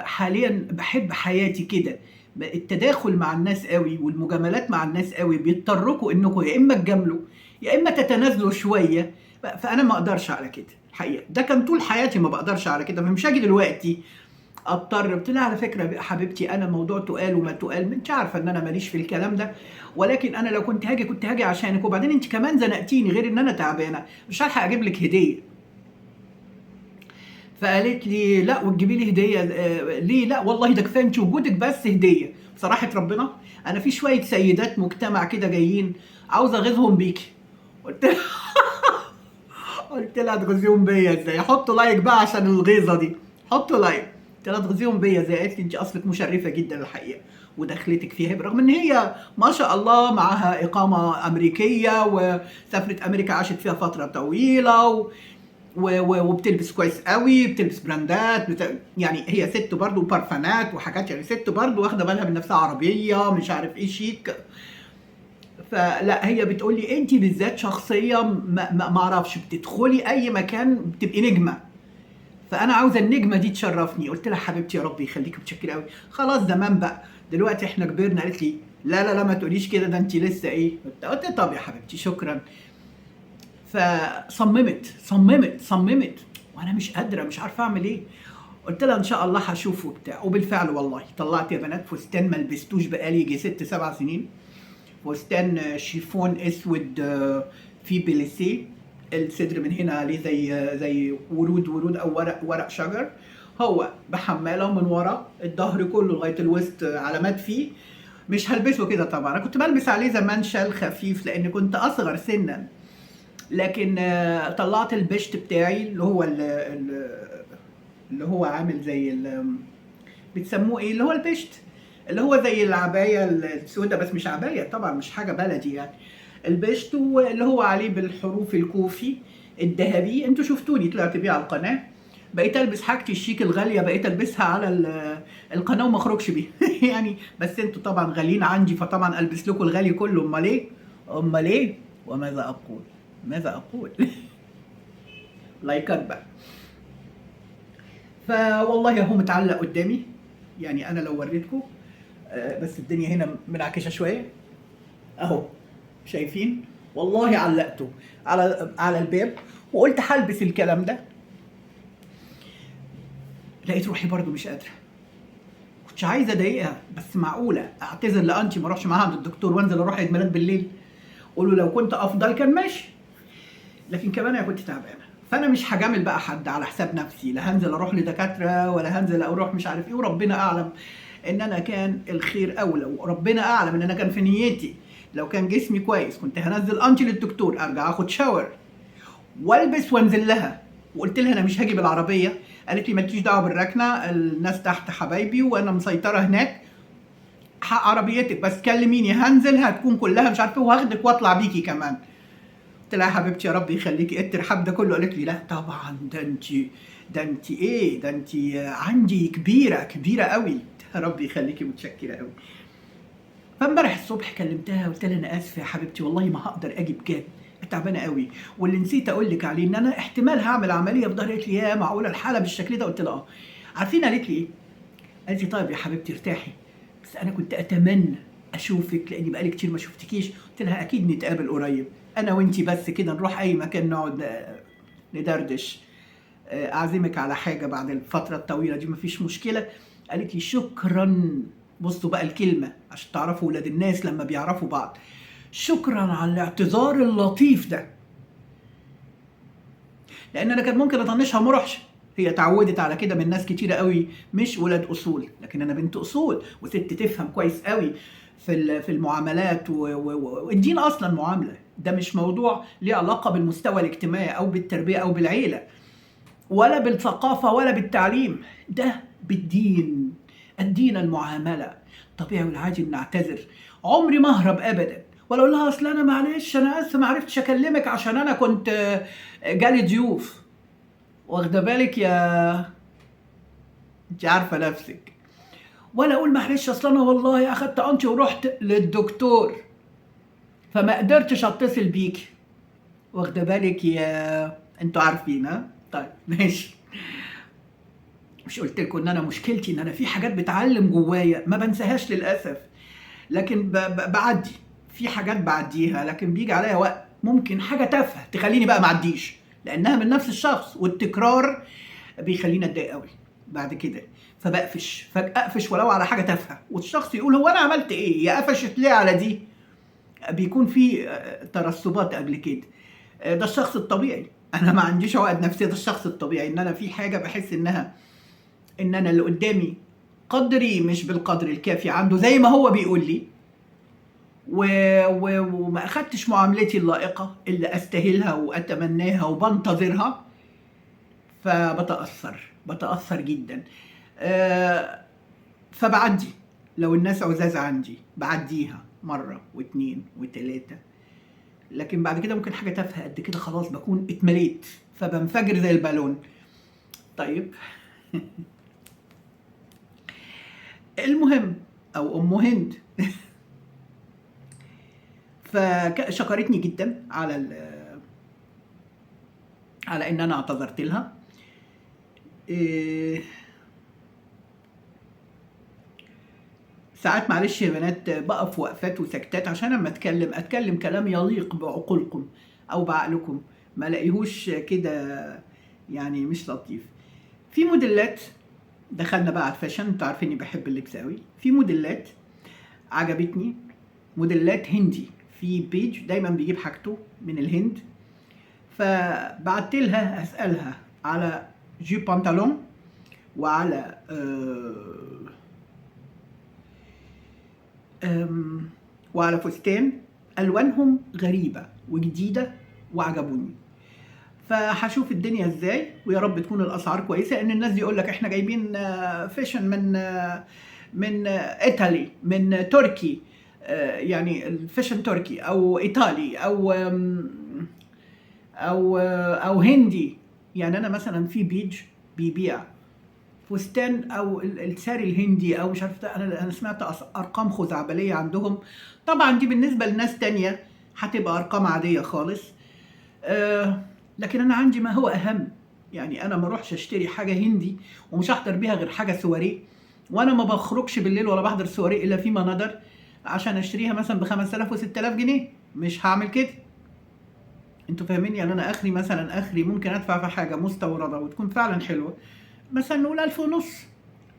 حاليا بحب حياتي كده، التداخل مع الناس قوي والمجاملات مع الناس قوي بيضطركوا انكم يا اما تجاملوا يا اما تتنازلوا شويه. فانا ما اقدرش على كده الحقيقه، ده كان طول حياتي ما بقدرش على كده، فمش هاجي دلوقتي اضطر. قلت لها على فكره حبيبتي انا موضوع تقال وما تقال انت عارفه ان انا ماليش في الكلام ده، ولكن انا لو كنت هاجي عشانك، وبعدين انت كمان زنقتيني غير ان انا تعبانه مش هلحق اجيب لك هديه. فقالت لي لا وتجيبي لي هديه ليه؟ لا والله ده كفايه انت وجودك بس هديه. بصراحه ربنا انا في شويه سيدات مجتمع كده جايين عاوزه اغيظهم بيكي. قلت لها قلت لها تغيظيهم بيا ازاي؟ حطوا لايك بقى عشان الغيظه دي، حطوا لايك. قلت لها تغيظيهم بيا ازاي؟ قالت لي انت اصلك مشرفه جدا الحقيقه ودخلتك فيها، برغم ان هي ما شاء الله معاها اقامه امريكيه وسافرت امريكا عاشت فيها فتره طويله وبتلبس كويس قوي، بتلبس براندات يعني هي ست برضو بارفانات وحاجات، يعني ست برضو واخده بالها من نفسها، عربيه مش عارف ايه شيك. فلا هي بتقول لي انت بالذات شخصيه ما اعرفش بتدخلي اي مكان بتبقي نجمه، فانا عاوزه النجمه دي تشرفني. قلت لها حبيبتي يا رب يخليكي متشكره قوي، خلاص زمان بقى دلوقتي احنا كبرنا. قالت لي لا ما تقوليش كده، ده انت لسه ايه. قلت طب يا حبيبتي شكرا. فصممت وانا مش قادره مش عارفه اعمل ايه. قلت لها ان شاء الله هشوفه وبتاع، وبالفعل والله طلعت يا بنات فستان ما لبستوش بقالي يجي 6-7 سنين، فستان شيفون اسود فيه بليسيه، الصدر من هنا عليه زي ورود او ورق شجر، هو بحماله ومن ورا الظهر كله لغايه الوسط علامات فيه. مش هلبسه كده طبعا، انا كنت بلبس عليه زمان شال خفيف لان كنت اصغر سنا، لكن طلعت البشت بتاعي اللي هو عامل زي بتسموه ايه، اللي هو البشت اللي هو زي العبايه السوداء، بس مش عبايه طبعا، مش حاجه بلدي يعني، البشت اللي هو عليه بالحروف الكوفي الذهبي. انتوا شفتوني طلعت بيه على القناه، بقيت البس حاجتي الشيك الغاليه بقيت البسها على القناه وما اخرجش بيها يعني، بس انتوا طبعا غاليين عندي فطبعا البس لكم الغالي كله. امال ايه وماذا اقول لايكات بقى. فوالله اهو متعلق قدامي، يعني انا لو وريتكم بس الدنيا هنا منعكشه شويه اهو، شايفين؟ والله علقته على الباب وقلت هلبس الكلام ده، لقيت روحي برضو مش قادره، كنتش عايزه اضايقها بس معقوله اعتذر لانتي ما اروحش معاها عند الدكتور وانزل اروح عيد ميلاد بالليل؟ قولوا لو كنت افضل كان ماشي، لكن كمان انا كنت تعبانه، فانا مش هجامل بقى حد على حساب نفسي، لا هنزل اروح لدكاتره ولا هنزل اروح مش عارف ايه، وربنا اعلم ان انا كان الخير اولى، وربنا اعلم ان انا كان في نيتي لو كان جسمي كويس كنت هنزل انتي للدكتور، ارجع اخد شاور والبس وانزل لها. وقلت لها انا مش هاجي بالعربيه، قالت لي مالكيش دعوه بالركنه، الناس تحت حبايبي وانا مسيطره هناك، حق عربيتك بس كلميني هنزل هتكون كلها مش عارفه وهاخدك واطلع بيكي كمان. قلت لها يا حبيبتي يا رب يخليكي، ايه الترحاب ده كله؟ قالت لي لا طبعا، ده انت ايه، ده انت عندي كبيره قوي. يا رب يخليكي، متشكره قوي. فامبارح الصبح كلمتها قلت لها انا اسفه يا حبيبتي، والله ما هقدر اجي بجد، تعبانه قوي، واللي نسيت اقول لك عليه ان انا احتمال هعمل عمليه في ظهري. قالت لي يا معقوله الحاله بالشكل ده؟ قلت لها اه. عارفين قالت لي ايه؟ قالت لي طيب يا حبيبتي ارتاحي، بس انا كنت اتمنى اشوفك لاني بقالي كتير ما شفتكيش. قلت لها اكيد نتقابل قريب، انا وانتي بس كده نروح اي مكان نقعد ندردش، اعزمك على حاجه بعد الفتره الطويله دي، مفيش مشكله. قالت لي شكرا. بصوا بقى الكلمه عشان تعرفوا ولاد الناس لما بيعرفوا بعض، شكرا على الاعتذار اللطيف ده، لان انا كان ممكن اطنشها وما اروحش. هي اتعودت على كده من ناس كتيره قوي مش ولاد اصول، لكن انا بنت اصول وست تفهم كويس قوي في المعاملات، والدين اصلا معامله، ده مش موضوع ليه علاقه بالمستوى الاجتماعي او بالتربيه او بالعيله ولا بالثقافه ولا بالتعليم، ده بالدين. الدين المعامله. طبيعي والعادي ان اعتذر، عمري ما اهرب ابدا ولا اقول لها اصل انا معلش انا اسف ما عرفتش اكلمك عشان انا كنت جالي ضيوف. واخده بالك يا، انت عارفه نفسك. ولا اقول معلش اصل انا والله اخدت انتي ورحت للدكتور فما قدرتش اتصل بيكي. واخده بالك يا، انتوا عارفين ها؟ طيب ماشي. مش قلت لكم ان انا مشكلتي ان انا في حاجات بتعلم جوايا ما بنساهاش للاسف، لكن بعدي في حاجات بعديها، لكن بيجي عليا وقت ممكن حاجه تافهه تخليني بقى ما اعديش لانها من نفس الشخص، والتكرار بيخليني اتضايق قوي بعد كده، فبقفش فجاه، اقفش ولو على حاجه تافهه، والشخص يقول هو انا عملت ايه يا قفشت ليه على دي؟ بيكون في ترسبات قبل كده. ده الشخص الطبيعي، انا ما عنديش عقد نفسيه، ده الشخص الطبيعي ان انا في حاجه بحس ان انا اللي قدامي قدري مش بالقدر الكافي عنده زي ما هو بيقول لي، وما اخدتش معاملتي اللائقه اللي استاهلها واتمناها وبنتظرها، بتاثر جدا. فبعدي، لو الناس عزاز عندي بعديها مره واثنين وثلاثه، لكن بعد كده ممكن حاجه تافهه قد كده خلاص بكون اتمليت فبنفجر زي البالون. طيب المهم، او ام هند فشكرتني جدا على ان انا اعتذرت لها. ساعات معلش يا بنات بقف وقفات وسكتات عشان لما اتكلم كلام يليق بعقولكم او بعقلكم، ما الاقيهوش كده يعني مش لطيف. في موديلات، دخلنا بقى على الفاشن، انتوا عارفيني بحب اللبس قوي، في موديلات عجبتني، موديلات هندي، في بيج دايما بيجيب حاجته من الهند، فبعت لها اسالها على جيب بنطلون وعلى وعلى فستان الوانهم غريبه وجديده وعجبوني، فهشوف الدنيا ازاي، ويا رب تكون الاسعار كويسه، لان الناس دي يقول لك احنا جايبين فاشن من ايطالي، من تركي، يعني الفاشن تركي او ايطالي او هندي. يعني انا مثلا في بيج بيبيع فستان او الساري الهندي او مش عارفه، انا سمعت ارقام خزعبليه عندهم، طبعا دي بالنسبه لناس تانية هتبقى ارقام عاديه خالص، لكن انا عندي ما هو اهم. يعني انا ما اروحش اشتري حاجه هندي ومش هحضر بيها غير حاجه سواريه، وانا ما بخرجش بالليل ولا بحضر سواريه الا فيما ندر عشان اشتريها مثلا ب 5000 و 6000 جنيه، مش هعمل كده. انتوا فاهمين؟ يعني انا اخري ممكن ادفع في حاجه مستورده وتكون فعلا حلوه، مثلا نقول 1000 ونص،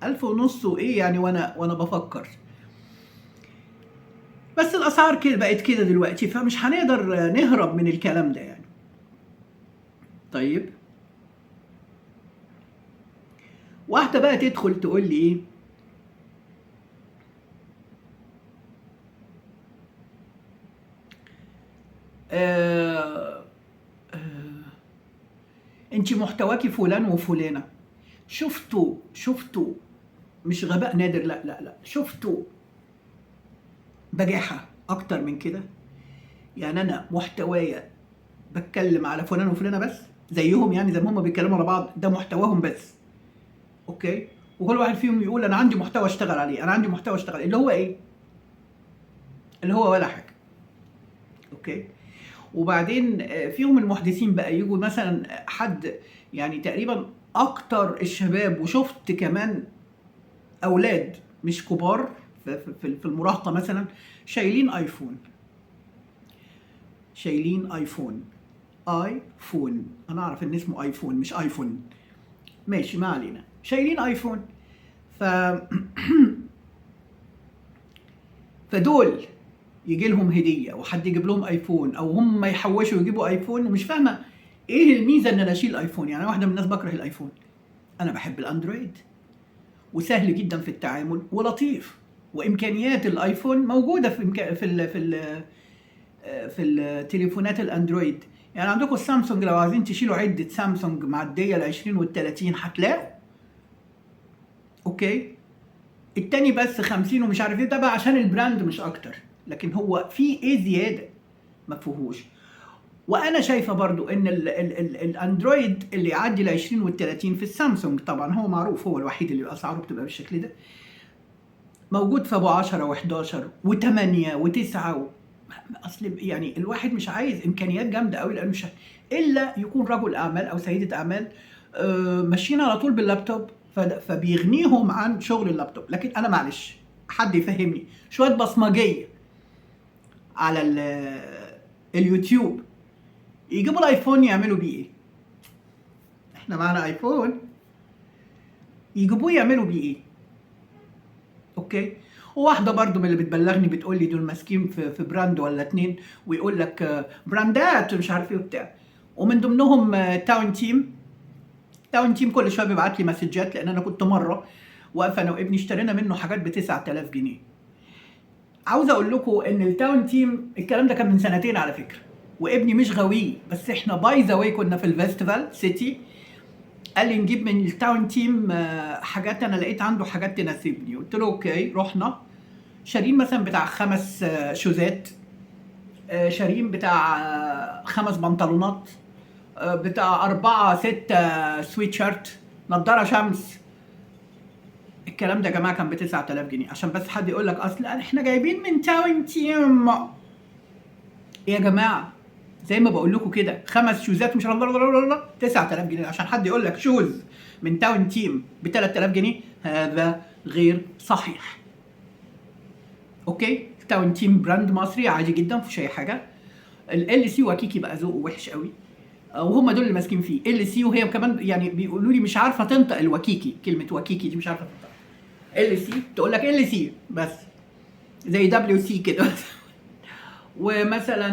1000 ونص وايه يعني، وانا بفكر. بس الاسعار كده بقت كده دلوقتي، فمش هنقدر نهرب من الكلام ده يعني. طيب واحده بقى تدخل تقول لي ايه، انت محتواكي فلان وفلانه، شفتوا مش غباء نادر، لا لا لا، شفتوا بجاحه اكتر من كده؟ يعني انا محتوايا بتكلم على فلان وفلانه بس زيهم، يعني زي ما هم بيتكلموا على بعض، ده محتواهم بس. اوكي، وكل واحد فيهم يقول انا عندي محتوى اشتغل عليه، انا عندي محتوى اشتغل، اللي هو ايه؟ اللي هو ولا حاجه. اوكي. وبعدين فيهم المحدثين بقى يجوا مثلا حد، يعني تقريبا اكتر الشباب، وشفت كمان اولاد مش كبار في المراهقه مثلا شايلين ايفون، شايلين ايفون، ايفون، انا اعرف ان اسمه ايفون مش ايفون، ماشي ما علينا، شايلين ايفون. ف فدول يجي لهم هديه وحد يجيب لهم ايفون، او هم يحوشوا يجيبوا ايفون، ومش فاهمه ايه الميزه ان انا اشيل ايفون. يعني انا واحده من الناس بكره الايفون، انا بحب الاندرويد، وسهل جدا في التعامل ولطيف، وامكانيات الايفون موجوده في التليفونات الاندرويد. يعني عندكم السامسونج، لو عايزين تشيلوا عده سامسونج معديه ال 20 وال 30 هتلاقوا. اوكي. التاني بس 50 ومش عارف ايه، ده بقى عشان البراند مش اكتر، لكن هو في ايه زياده؟ ما فيهوش. وانا شايفه برضو ان الاندرويد اللي يعدي ال 20 وال 30 في السامسونج، طبعا هو معروف، هو الوحيد اللي اسعاره بتبقى بالشكل ده، موجود في ابو 10 و11 و8 و9 اصل يعني الواحد مش عايز امكانيات جامده قوي، لانه مش الا يكون رجل اعمال او سيده اعمال ماشيين على طول باللابتوب، فبيغنيهم عن شغل اللابتوب. لكن انا معلش، حد يفهمني شويه بصمجيه على اليوتيوب يجيبوا الايفون يعملوا بيه ايه؟ احنا معانا ايفون، يجيبوه يعملوا بيه ايه؟ اوكي. وواحده برضو من اللي بتبلغني بتقول لي دول ماسكين في براند ولا اتنين، ويقول لك براندات ومش عارف ايه وبتاع، ومن ضمنهم تاون تيم. تاون تيم كل شويه بيبعت لي مسجات، لان انا كنت مره واقفه انا وابني اشترينا منه حاجات ب 9000 جنيه. عاوز اقول لكم ان التاون تيم الكلام ده كان من سنتين على فكره، وابني مش غاوي، بس احنا باي ذا واي كنا في الفيستيفال سيتي، قال لي نجيب من التاون تيم حاجات، انا لقيت عنده حاجات تناسبني، قلت له اوكي. رحنا شارين مثلا بتاع 5 شوزات، شارين بتاع 5 بنطلونات، بتاع 4 6 سويت شيرت، نضاره شمس. الكلام ده يا جماعه كان ب 9000 جنيه، عشان بس حد يقول لك اصل احنا جايبين من تاون تيم. يا جماعه زي ما بقول لكم كده، 5 شوزات مش 9000 جنيه، عشان حد يقول لك شوز من تاون تيم ب 3000 جنيه، هذا غير صحيح. اوكي. تاون تيم براند مصري عادي جدا، مفيش اي حاجه. ال سي وكيكي بقى ذوقه وحش قوي، وهم دول اللي ماسكين فيه ال سي، وهي كمان يعني بيقولوا لي مش عارفه تنطق الوكيكي، كلمه وكيكي دي مش عارفه تنطق. ال سي تقول لك ال سي بس، زي دبليو سي كده. ومثلا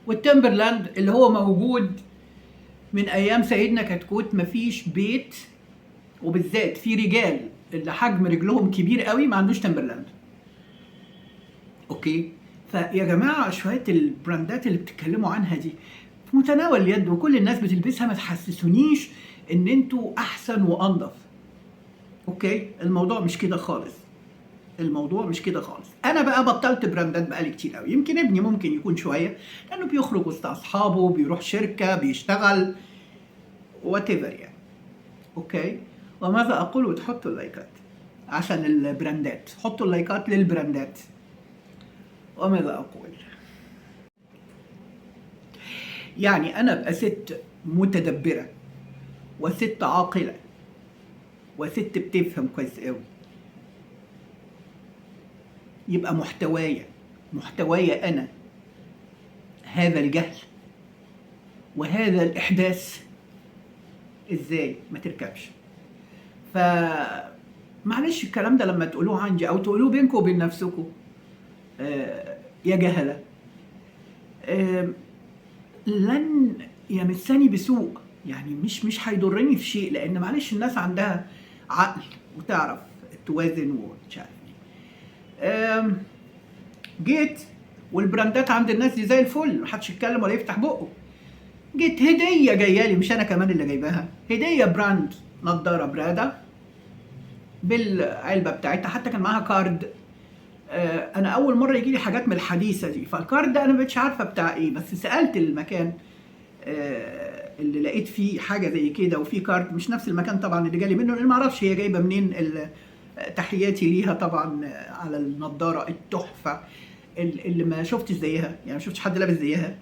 والتمبرلاند اللي هو موجود من ايام سيدنا كتكوت، مفيش بيت وبالذات في رجال اللي حجم رجلهم كبير قوي ما عندوش تمبرلاند. اوكي. فيا جماعه شويه البراندات اللي بتتكلموا عنها دي في متناول اليد وكل الناس بتلبسها، ما تحسسونيش ان انتوا احسن وانضف. اوكي. الموضوع مش كده خالص، الموضوع مش كده خالص. انا بقى بطلت براندات بقالي كتير قوي، يمكن ابني ممكن يكون شويه، لانه بيخرج وسط اصحابه، بيروح شركه، بيشتغل وات ايفر يعني. اوكي. وماذا اقول؟ وتحطوا اللايكات عشان البراندات، حطوا اللايكات للبراندات. وماذا اقول؟ يعني انا ابقى ست متدبره، وست عاقله، وست بتفهم كويس قوي، يبقى محتوايا انا هذا الجهل وهذا الاحداث، ازاي ما تركبش؟ فمعلش الكلام ده لما تقولوه عندي او تقولوه بينكم وبين نفسكم يا جهله، لن يمسني بسوء، يعني مش هيضرني في شيء، لان معلش الناس عندها عقل وتعرف توازن ومش عارف ايه. جيت والبراندات عند الناس دي زي الفل، محدش يتكلم ولا يفتح بقه. جيت هديه جايه لي، مش انا كمان اللي جايباها، هديه براند، نضاره برادا بالعلبه بتاعتها، حتى كان معاها كارد انا اول مره يجي لي حاجات من الحديثه دي، فالكارد ده انا ما بقتش عارفه بتاع ايه، بس سالت المكان اللي لقيت فيه حاجه زي كده وفي كارد مش نفس المكان طبعا اللي جالي منه، لان ما اعرفش هي جايبه منين. تحياتي ليها طبعا على النضاره التحفه اللي ما شفتش زيها، يعني ما شفتش حد لابس زيها.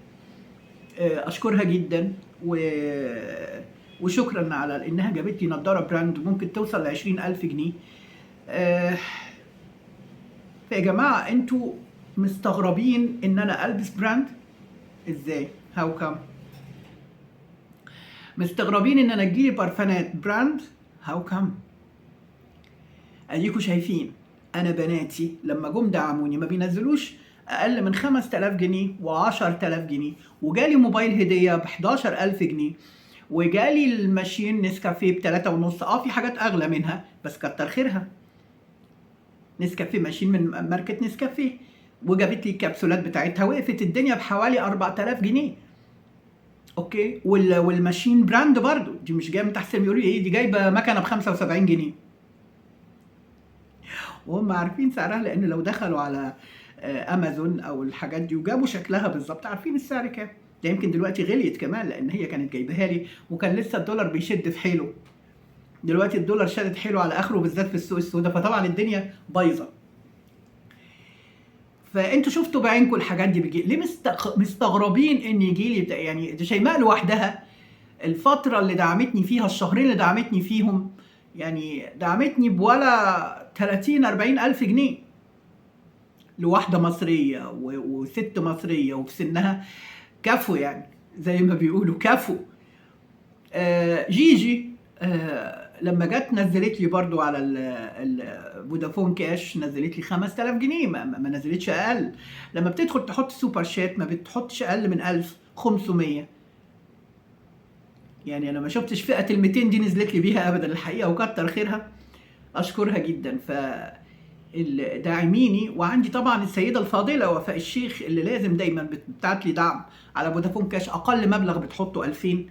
اشكرها جدا وشكرا على انها جابت لي نضاره براند ممكن توصل ل 20,000 جنيه. فيا جماعه انتوا مستغربين ان انا البس براند ازاي؟ هاو كام؟ مستغربين ان انا تجيلي بارفانات براند؟ هاو كام؟ اديكوا شايفين انا بناتي لما جم دعموني ما بينزلوش اقل من 5000 جنيه و10000 جنيه، وجالي موبايل هديه ب 11000 جنيه، وجالي الماشين نسكافيه ب3.5. في حاجات اغلى منها بس كتر خيرها. نسكافيه ماشين من ماركه نسكافيه، وجابت لي الكبسولات بتاعتها، وقفت الدنيا بحوالي 4000 جنيه. اوكي، والماشين براند برضو، دي مش جايه من تحت بيقولوا ايه دي جايبه مكنه ب 75 جنيه، وهم عارفين سعرها لان لو دخلوا على امازون او الحاجات دي وجابوا شكلها بالظبط عارفين السعر كام. ده يمكن دلوقتي غليت كمان لان هي كانت جايباها لي وكان لسه الدولار بيشد في حيله. دلوقتي الدولار شدت حيله على اخره بالذات في السوق السوداء، فطبعا الدنيا بايظه. فانتوا شفتوا بعينكم الحاجات دي بيجي ليه مستغربين ان يجي لي يعني دي شيماء لوحدها الفتره اللي دعمتني فيها، الشهرين اللي دعمتني فيهم، يعني دعمتني بولا 30-40 ألف جنيه لواحدة مصرية وست مصرية وفي سنها كفو، يعني زي ما بيقولوا كفو. جيجي لما جت نزلت لي برضو على الفودافون كاش، نزلت لي 5000 جنيه، ما نزلتش اقل. لما بتدخل تحط سوبر شات ما بتحطش اقل من 1500. يعني انا ما شفتش فئة ال 200 دي نزلت لي بيها ابدا الحقيقة، وكتر خيرها، اشكرها جدا. داعميني. وعندي طبعا السيده الفاضله وفاء الشيخ اللي لازم دايما بتبعت لي دعم على فودافون كاش، اقل مبلغ بتحطه 2000.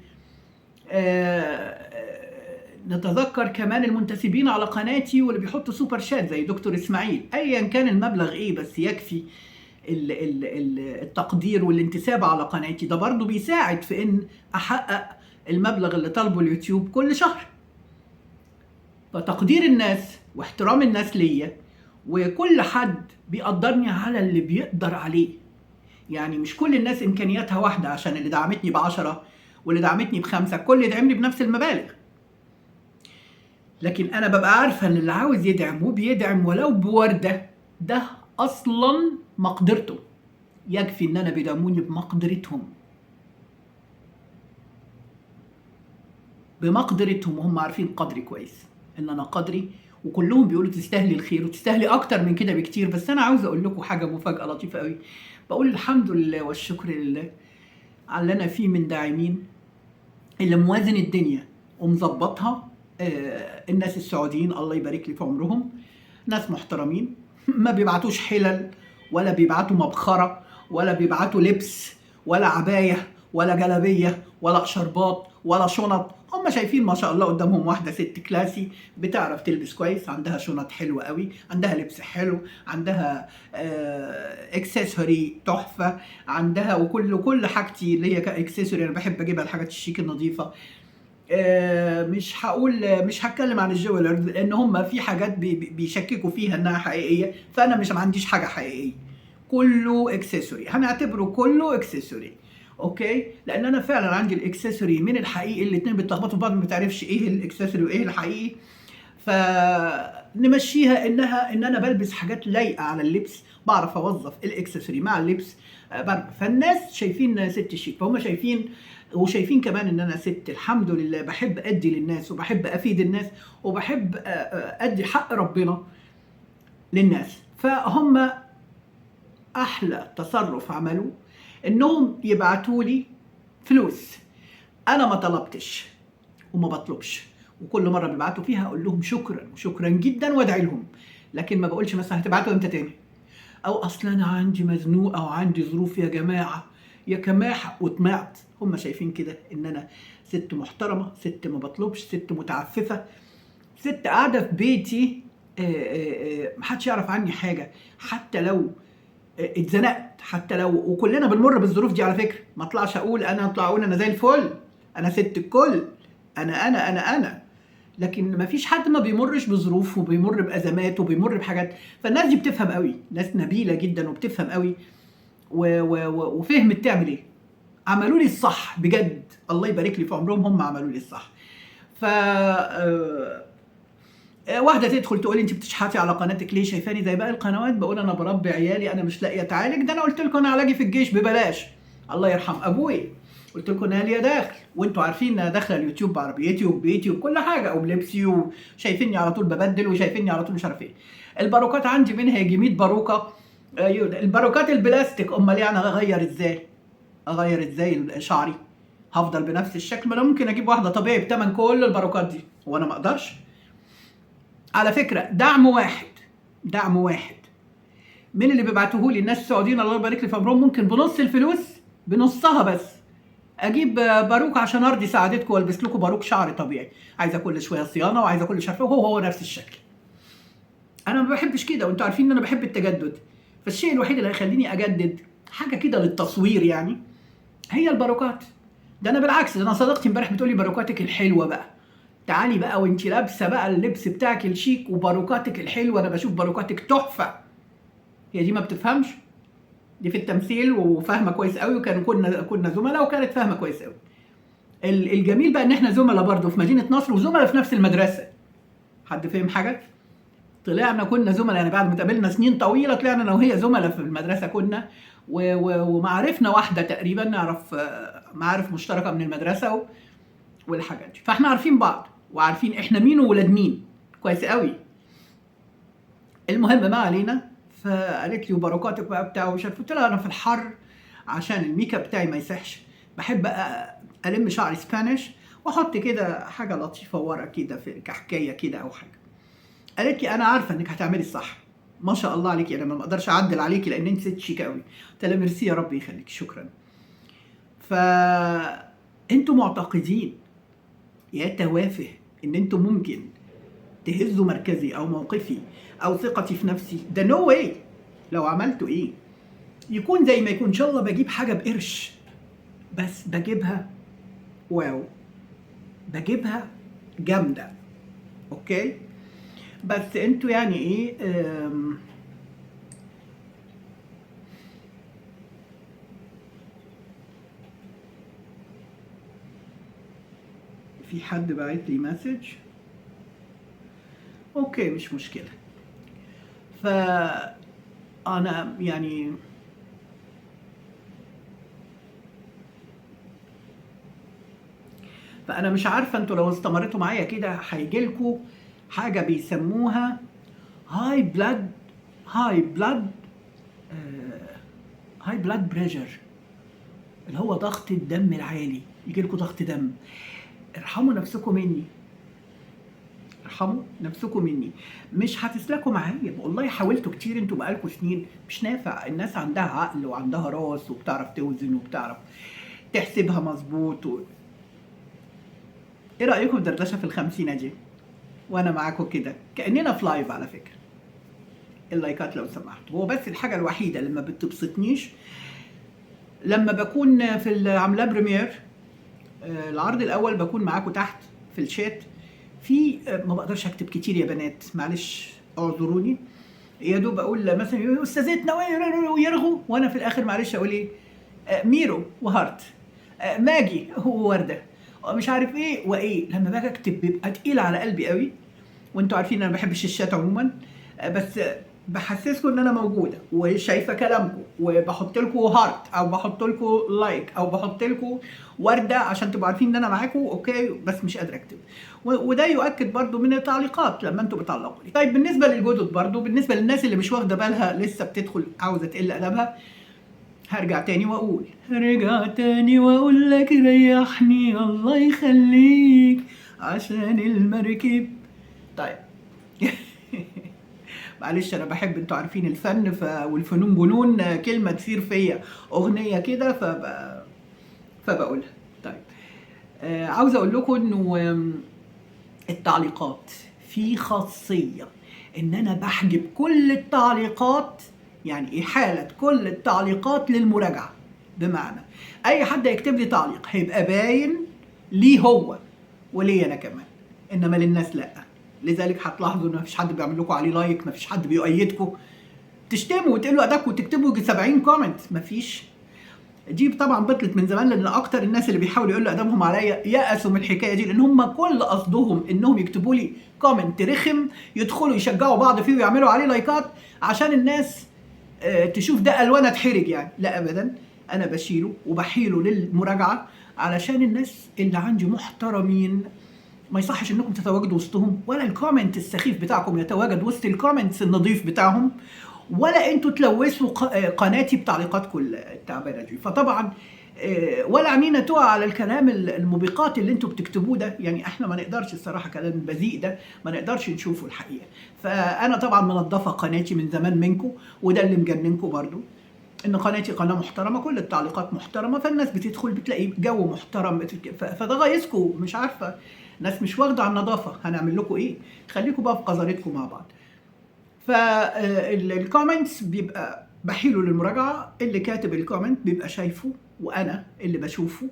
نتذكر كمان المنتسبين على قناتي واللي بيحطوا سوبر شات زي دكتور اسماعيل، ايا كان المبلغ ايه بس يكفي التقدير والانتساب على قناتي، ده برضو بيساعد في ان احقق المبلغ اللي طالبه اليوتيوب كل شهر. فتقدير الناس واحترام الناس ليا، وكل حد بيقدرني على اللي بيقدر عليه. يعني مش كل الناس امكانياتها واحده، عشان اللي دعمتني ب10 واللي دعمتني ب5 الكل يدعمني بنفس المبالغ. لكن انا ببقى عارفه ان اللي عاوز يدعم وبيدعم ولو بورده ده اصلا مقدرته، يكفي ان انا بيدعموني بمقدرتهم وهم عارفين قدري كويس، ان انا قدري، وكلهم بيقولوا تستاهلي الخير وتستاهلي اكتر من كده بكتير. بس انا عاوز اقول لكم حاجه مفاجاه لطيفه قوي، بقول الحمد لله والشكر لله على اللي انا فيه من داعمين، اللي موازن الدنيا ومظبطها. الناس السعوديين الله يبارك لي في عمرهم، ناس محترمين، ما بيبعتوش حلل ولا بيبعتوا مبخره ولا بيبعتوا لبس ولا عبايه ولا جلابيه ولا شربات ولا شنط. هم شايفين ما شاء الله قدامهم واحده ست كلاسي بتعرف تلبس كويس، عندها شنط حلوه قوي، عندها لبس حلو، عندها اكسسوري تحفه، عندها وكل حاجتي اللي هي اكسسوري انا بحب اجيبها الحاجات الشيك النظيفه. مش هتكلم عن الجويلر لان هم في حاجات بيشككوا فيها انها حقيقيه، فانا مش ما عنديش حاجه حقيقيه، كله اكسسوري، هنعتبره كله اكسسوري. اوكي، لان انا فعلا عندي الاكسسوري من الحقيقي، الاثنين بيتلخبطوا في بعض، ما بتعرفش ايه الاكسسوري وايه الحقيقي. فنمشيها ان انا بلبس حاجات لايقه على اللبس، بعرف اوظف الاكسسوري مع اللبس. فالناس شايفين ست شيك، فهم شايفين كمان ان انا ست الحمد لله بحب ادي للناس وبحب افيد الناس وبحب ادي حق ربنا للناس. فهم احلى تصرف عملوه انهم يبعتوا لي فلوس. انا ما طلبتش وما بطلبش، وكل مره بيبعتوا فيها اقول لهم شكرا وشكرا جدا وادعي لهم، لكن ما بقولش مثلا هتبعتوا امتى تاني، او اصلا انا عندي مزنوق او عندي ظروف يا جماعه يا كماحه وطمعت. هم شايفين كده ان انا ست محترمه، ست ما بطلبش، ست متعففه، ست قاعده في بيتي محدش يعرف عني حاجه، حتى لو اتزنقت، حتى لو، وكلنا بنمر بالظروف دي على فكره. ما اطلعش اقول انا، اطلع اقول انا زي الفل، انا ست الكل، انا. لكن ما فيش حد ما بيمرش بظروف وبيمر بازمات وبيمر بحاجات. فالناس دي بتفهم قوي، ناس نبيله جدا وبتفهم قوي وفهمت تعمل ايه. عملوا لي الصح بجد، الله يبارك لي في عمرهم، هم عملوا لي الصح. ف واحده تدخل تقول لي انت بتشحتي على قناتك ليه، شايفاني زي باقي القنوات؟ بقول انا بربي عيالي، انا مش لاقيه اتعالج. ده انا قلت لكم انا علاجي في الجيش ببلاش، الله يرحم ابوي. قلت لكم انا ليا داخل، وانتوا عارفين ان انا داخله اليوتيوب بعربيتي وببيتي وكل حاجه وبلبسي، وشايفيني على طول ببدل، وشايفيني على طول مش عارف ايه. الباروكات عندي منها يجي 100 باروكه. الباروكات البلاستيك، امال يعني اغير ازاي؟ اغير ازاي شعري؟ هفضل بنفس الشكل؟ ما انا ممكن اجيب واحده طبيعي بتمن كل الباروكات دي، وانا ما اقدرش. على فكره دعم واحد، دعم واحد من اللي بيبعتوه لي الناس السعوديين الله يبارك لي في عمرهم، ممكن بنص الفلوس، بنصها بس، اجيب باروك عشان ارضي سعادتكم والبس لكم باروك شعري طبيعي. عايزه كل شويه صيانه، وعايزه كل مش عارفه، هو نفس الشكل. انا ما بحبش كده، وانتوا عارفين ان انا بحب التجدد. فالشيء الوحيد اللي هيخليني اجدد حاجه كده للتصوير يعني هي الباروكات. ده انا بالعكس، ده انا صديقتي امبارح بتقول لي باروكاتك الحلوه بقى، تعالي بقى وانت لابسه بقى اللبس بتاعك الشيك وباروكاتك الحلوه، انا بشوف باروكاتك تحفه. هي دي ما بتفهمش، دي في التمثيل وفاهمه كويس قوي، كنا زملاء وكانت فاهمه كويس قوي. الجميل بقى ان احنا زملاء برضه في مدينه نصر، وزملاء في نفس المدرسه. حد فهم حاجه؟ طلعنا كنا زملاء يعني، بعد ما اتقابلنا سنين طويله طلعنا انا وهي زملاء في المدرسه كنا، ومعارفنا واحده تقريبا، نعرف معارف مشتركه من المدرسه والحاجات دي. فاحنا عارفين بعض وعارفين احنا مين وولاد مين كويس قوي. المهم ما علينا. فقالت لي وبركاتك بقى بتاع ومش عارف، قلت لها انا في الحر عشان الميك اب بتاعي ما يسحش بحب الم شعري سبانيش واحط كده حاجه لطيفه ورا كده في كحكايه كده او حاجه. قالت لي انا عارفه انك هتعملي الصح، ما شاء الله عليكي، انا ما اقدرش اعدل عليكي لان انت ست شيك قوي. قلت لها ميرسي يا رب يخليك، شكرا. فانتوا معتقدين يا توافه ان انتوا ممكن تهزوا مركزي او موقفي او ثقتي في نفسي؟ ده نو واي. لو عملتوا ايه يكون زي ما يكون، ان شاء الله بجيب حاجه بقرش بس بجيبها واو، بجيبها جامده. اوكي، بس انتوا يعني ايه، في حد باعت لي مسج، اوكي مش مشكله. فانا يعني فانا مش عارفه انتوا لو استمرتوا معايا كده هيجيلكوا حاجه بيسموها هاي بلاد هاي بلاد بريشر، اللي هو ضغط الدم العالي. يجيلكوا ضغط دم. ارحموا نفسكم مني، ارحموا نفسكم مني. مش هتسلكوا معايا والله، حاولتوا كتير، انتوا بقالكوا سنين مش نافع. الناس عندها عقل وعندها راس وبتعرف توزن وبتعرف تحسبها مظبوط ايه رايكم دردشه في الخمسينه دي وانا معاكم كده كاننا في لايف؟ على فكره اللايكات لو سمحت، هو بس الحاجه الوحيده اللي ما بتبسطنيش لما بكون في عاملاه بريمير العرض الاول، بكون معاكم تحت في الشات، في ما بقدرش اكتب كتير يا بنات، معلش اعذروني، يا دوب اقول مثلا استاذتنا ويرغوا، وانا في الاخر معلش اقول ايه، ميرو وهارت، ماجي وورده، مش عارف ايه وايه. لما باجي اكتب بيبقى تقيل على قلبي قوي، وانتوا عارفين انا ما بحبش الشات عموما، بس بحسسكم ان انا موجوده وشايفه كلامكم، وبحط لكم هارت او بحط لكم لايك او بحط لكم ورده عشان تبقوا عارفين ان انا معاكم. اوكي، بس مش قادره اكتب، وده يؤكد برضو من التعليقات لما انتوا بتعلقوا لي. طيب بالنسبه للجدد برضو، بالنسبه للناس اللي مش واخده بالها لسه بتدخل عاوزه تقل ادبها، هرجع تاني واقول لك ريحني الله يخليك عشان المركب. طيب معلش انا بحب، انتوا عارفين الفن والفنون جنون، كلمه تصير فيا اغنيه كده فبقولها. طيب عاوز اقول لكم انه التعليقات في خاصيه ان انا بحجب كل التعليقات، يعني احالة كل التعليقات للمراجعة. بمعنى اي حد يكتب لي تعليق هيبقى باين ليه هو وليه انا كمان، انما للناس لا. لذلك هتلاحظوا ان مفيش حد بيعمل لكم عليه لايك، مفيش حد بيؤيدكم. تشتموا وتقلوا اداكم وتكتبوا 70 كومنت، مفيش. دي طبعا بطلت من زمان، لان اكتر الناس اللي بيحاولوا يقولوا ادبهم عليا يأسوا من الحكايه دي، لان هم كل قصدهم انهم يكتبوا لي كومنت رخم يدخلوا يشجعوا بعض فيه ويعملوا عليه لايكات عشان الناس تشوف ده الوان اتحرج يعني. لا ابدا، انا بشيله وبحيله للمراجعه علشان الناس اللي عندي محترمين، ما يصحش انكم تتواجدوا وسطهم، ولا الكومنت السخيف بتاعكم يتواجد وسط الكومنتس النظيف بتاعهم، ولا انتوا تلوثوا قناتي بتعليقات كل التعبانه دي. فطبعا ولا عينينا تقع على الكلام الموبقات اللي انتوا بتكتبوه ده. يعني احنا ما نقدرش الصراحه، كلام البذيء ده ما نقدرش نشوفه الحقيقه. فانا طبعا منظفه قناتي من زمان منكم، وده اللي مجننكم برضو، ان قناتي قناه محترمه، كل التعليقات محترمه، فالناس بتدخل بتلاقي جو محترم. فده غايزكم، مش عارفه، ناس مش واخده على النظافه، هنعمل لكم ايه؟ خليكم بقى في قذارتكم مع بعض. فالكومنتس بيبقى بحيله للمراجعه، اللي كاتب الكومنت بيبقى شايفه وانا اللي بشوفه.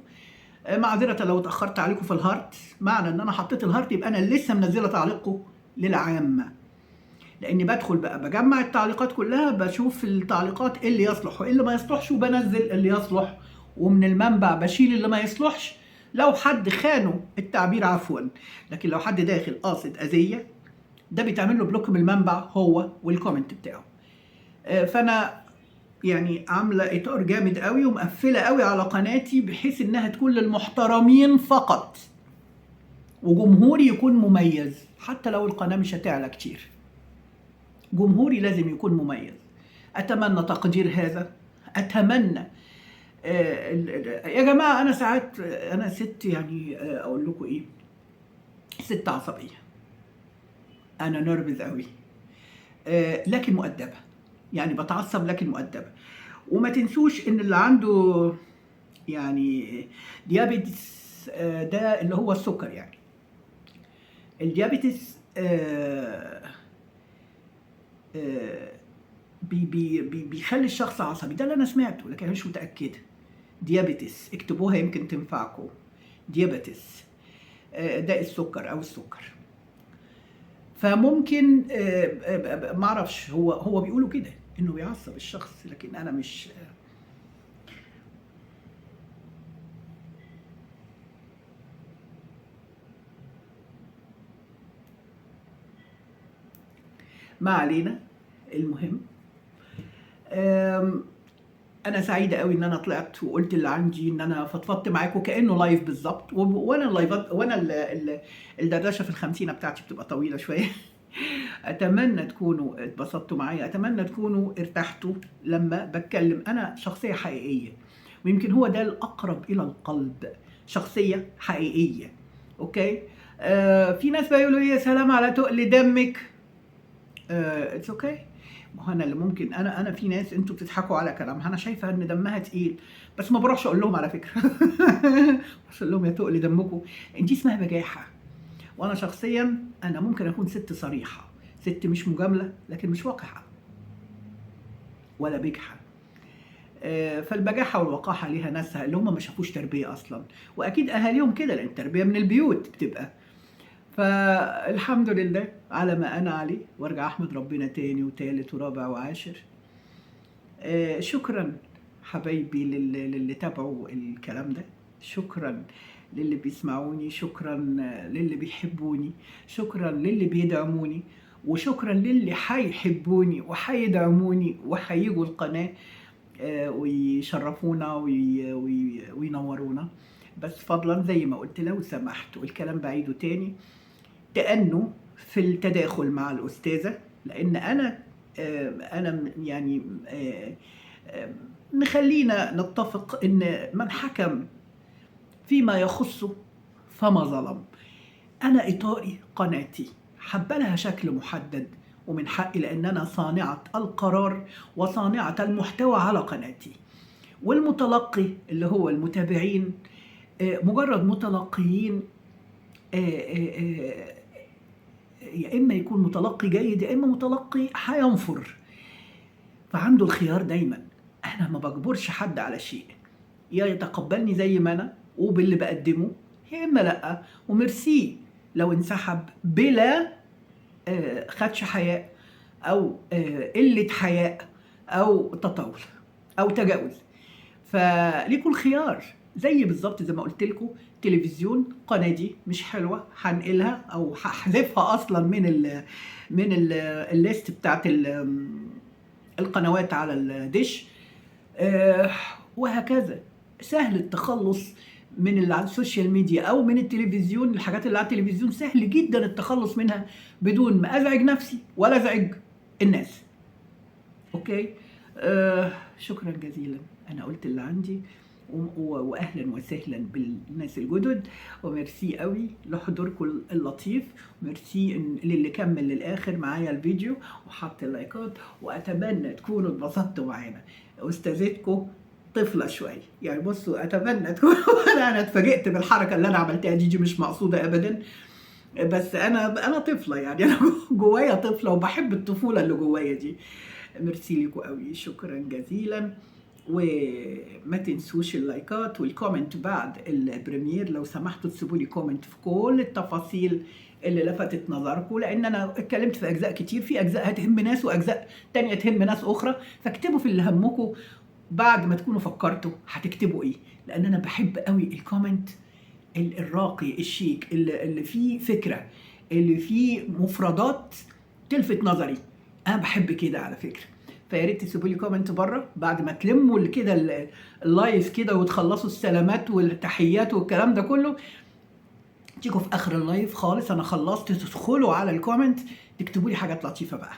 معذره لو اتاخرت عليكم في الهارت، معنى ان انا حطيت الهارت يبقى انا لسه منزله تعليقكم للعامه، لاني بدخل بقى بجمع التعليقات كلها، بشوف التعليقات اللي يصلح واللي ما يصلحش، وبنزل اللي يصلح، ومن المنبع بشيل اللي ما يصلحش لو حد خانوا التعبير عفوا. لكن لو حد داخل قاصد اذيه، ده بيتعمل له بلوك من المنبع هو والكومنت بتاعه. فانا يعني عامله اطار جامد قوي ومقفله قوي على قناتي، بحيث انها تكون للمحترمين فقط، وجمهوري يكون مميز. حتى لو القناه مش هتعلى كتير، جمهوري لازم يكون مميز. اتمنى تقدير هذا، اتمنى. يا جماعه انا ساعات انا ست، يعني اقول لكم ايه، ست عصبيه، انا نرفز قوي، لكن مؤدبه. يعني بتعصب لكن مؤدبه. وما تنسوش ان اللي عنده يعني ديابيتس، ده اللي هو السكر يعني، الديابيتس بيخلي الشخص عصبي. ده اللي انا سمعته لكن مش متاكده. ديابيتس اكتبوها يمكن تنفعكم. ديابيتس ده السكر او السكر. فممكن ما اعرفش، هو بيقولوا كده انه بيعصب الشخص، لكن انا مش. ما علينا. المهم انا سعيده قوي ان انا طلعت وقلت اللي عندي، ان انا فضفضت معاكم كانه لايف بالظبط. وانا اللايفات، وانا الدردشه في الخمسينه بتاعتي بتبقى طويله شويه. اتمنى تكونوا اتبسطتوا معايا، اتمنى تكونوا ارتحتوا لما بتكلم. انا شخصيه حقيقيه، ويمكن هو ده الاقرب الى القلب، شخصيه حقيقيه. اوكي. في ناس بيقولوا يا سلام على تقل دمك. اتس اوكي. ما هو انا اللي ممكن، انا في ناس انتوا بتضحكوا على كلامها، انا شايفه ان دمها تقيل، بس ما بروحش اقول لهم على فكره. بس اقول لهم يا تقل دمكم، دي اسمها بجاحه. وانا شخصيا انا ممكن اكون ست صريحه، ست مش مجامله، لكن مش وقحه ولا بجحه. فالبجاحه والوقاحه ليها ناسها اللي هم ما شافوش تربيه اصلا، واكيد اهاليهم كده، لان التربيه من البيوت بتبقى. فالحمد لله على ما انا عليه، وارجع احمد ربنا تاني وتالت ورابع وعاشر. شكرا حبايبي للي تابعوا الكلام ده، شكرا للي بيسمعوني، شكرا للي بيحبوني، شكرا للي بيدعموني، وشكرا للي حيحبوني وحيدعموني وحييجوا القناة ويشرفونا وينورونا. بس فضلا زي ما قلت، لو سمحت والكلام بعيده تاني، تأنوا في التداخل مع الأستاذة، لأن أنا يعني نخلينا نتفق إن من حكم فيما يخصه فما ظلم. أنا إطاري قناتي حابة لها شكل محدد، ومن حقي لأن أنا صانعة القرار وصانعة المحتوى على قناتي، والمتلقي اللي هو المتابعين مجرد متلقيين يا اما يكون متلقي جيد يا اما متلقي هينفر، فعنده الخيار دايما. انا ما بجبرش حد على شيء، يا يتقبلني زي ما انا وباللي بقدمه، يا اما لا وميرسي لو انسحب بلا خدش حياء او قله حياء او تطاول او تجاوز. فليكوا الخيار، زي بالظبط زي ما قلت لكم تلفزيون قناه دي مش حلوه هنقلها او هحذفها اصلا من الليست بتاعت القنوات على الدش. وهكذا سهل التخلص من اللي على السوشيال ميديا او من التلفزيون. الحاجات اللي على التلفزيون سهل جدا التخلص منها بدون ما ازعج نفسي ولا ازعج الناس. اوكي، شكرا جزيلا، انا قلت اللي عندي، واهلا وسهلا بالناس الجدد، وميرسي قوي لحضوركم اللطيف، وميرسي للي كمل للاخر معايا الفيديو وحط اللايكات، واتمنى تكونوا اتبسطتوا معانا. استاذتكم طفله شويه يعني، بصوا اتمنى تكونوا انا اتفاجئت بالحركه اللي انا عملتها دي مش مقصوده ابدا، بس انا طفله يعني، انا جوايا طفله وبحب الطفوله اللي جوايا دي. ميرسي لكم قوي، شكرا جزيلا. وما تنسوش اللايكات والكومنت بعد البريمير، لو سمحتوا تسيبوا لي كومنت في كل التفاصيل اللي لفتت نظركم، لان انا اتكلمت في اجزاء كتير، في اجزاء هتهم ناس واجزاء تانية تهم ناس اخرى، فاكتبوا في اللي همكم بعد ما تكونوا فكرتوا هتكتبوا ايه، لان انا بحب قوي الكومنت الراقي الشيك اللي فيه فكره، اللي فيه مفردات تلفت نظري. انا بحب كده على فكره، فيا ريت تسيبوا لي كومنت بره بعد ما تلموا كده اللايف كده وتخلصوا السلامات والتحيات والكلام ده كله. تيجوا في اخر اللايف خالص انا خلصت، تدخلوا على الكومنت تكتبوا لي حاجات لطيفه بقى،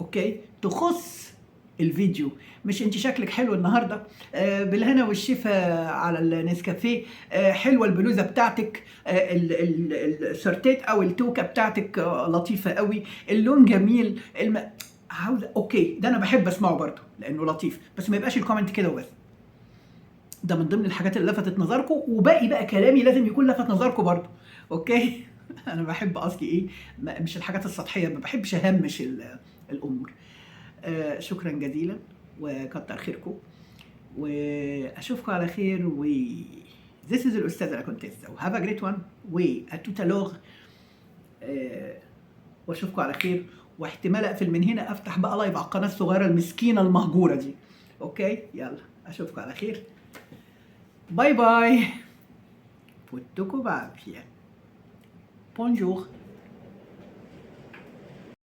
اوكي، تخص الفيديو. مش انت شكلك حلو النهارده، بالهنا والشفا على النسكافيه، حلوه البلوزه بتاعتك، السورتيت او التوكه بتاعتك لطيفه قوي، اللون جميل، عاوزه اوكي، ده انا بحب اسمعه برضه لانه لطيف، بس ما يبقاش الكومنت كده وبس. ده من ضمن الحاجات اللي لفتت نظركم، وباقي بقى كلامي لازم يكون لفت نظركم برضه، اوكي. انا بحب قصدي ايه، مش الحاجات السطحيه، ما بحبش اهمش الامور. شكرا جزيلا وكتر خيركم، واشوفكم على خير. و This is الاستاذه لا كونتيستا، وهاف ا جريت وان واتوتالوغ، واشوفكم على خير. واحتمال اقفل من هنا افتح بقى لايف على القناه الصغيره المسكينه المهجوره دي، اوكي. يلا اشوفكم على خير، باي باي، فوتكم بعافيه، بونجور.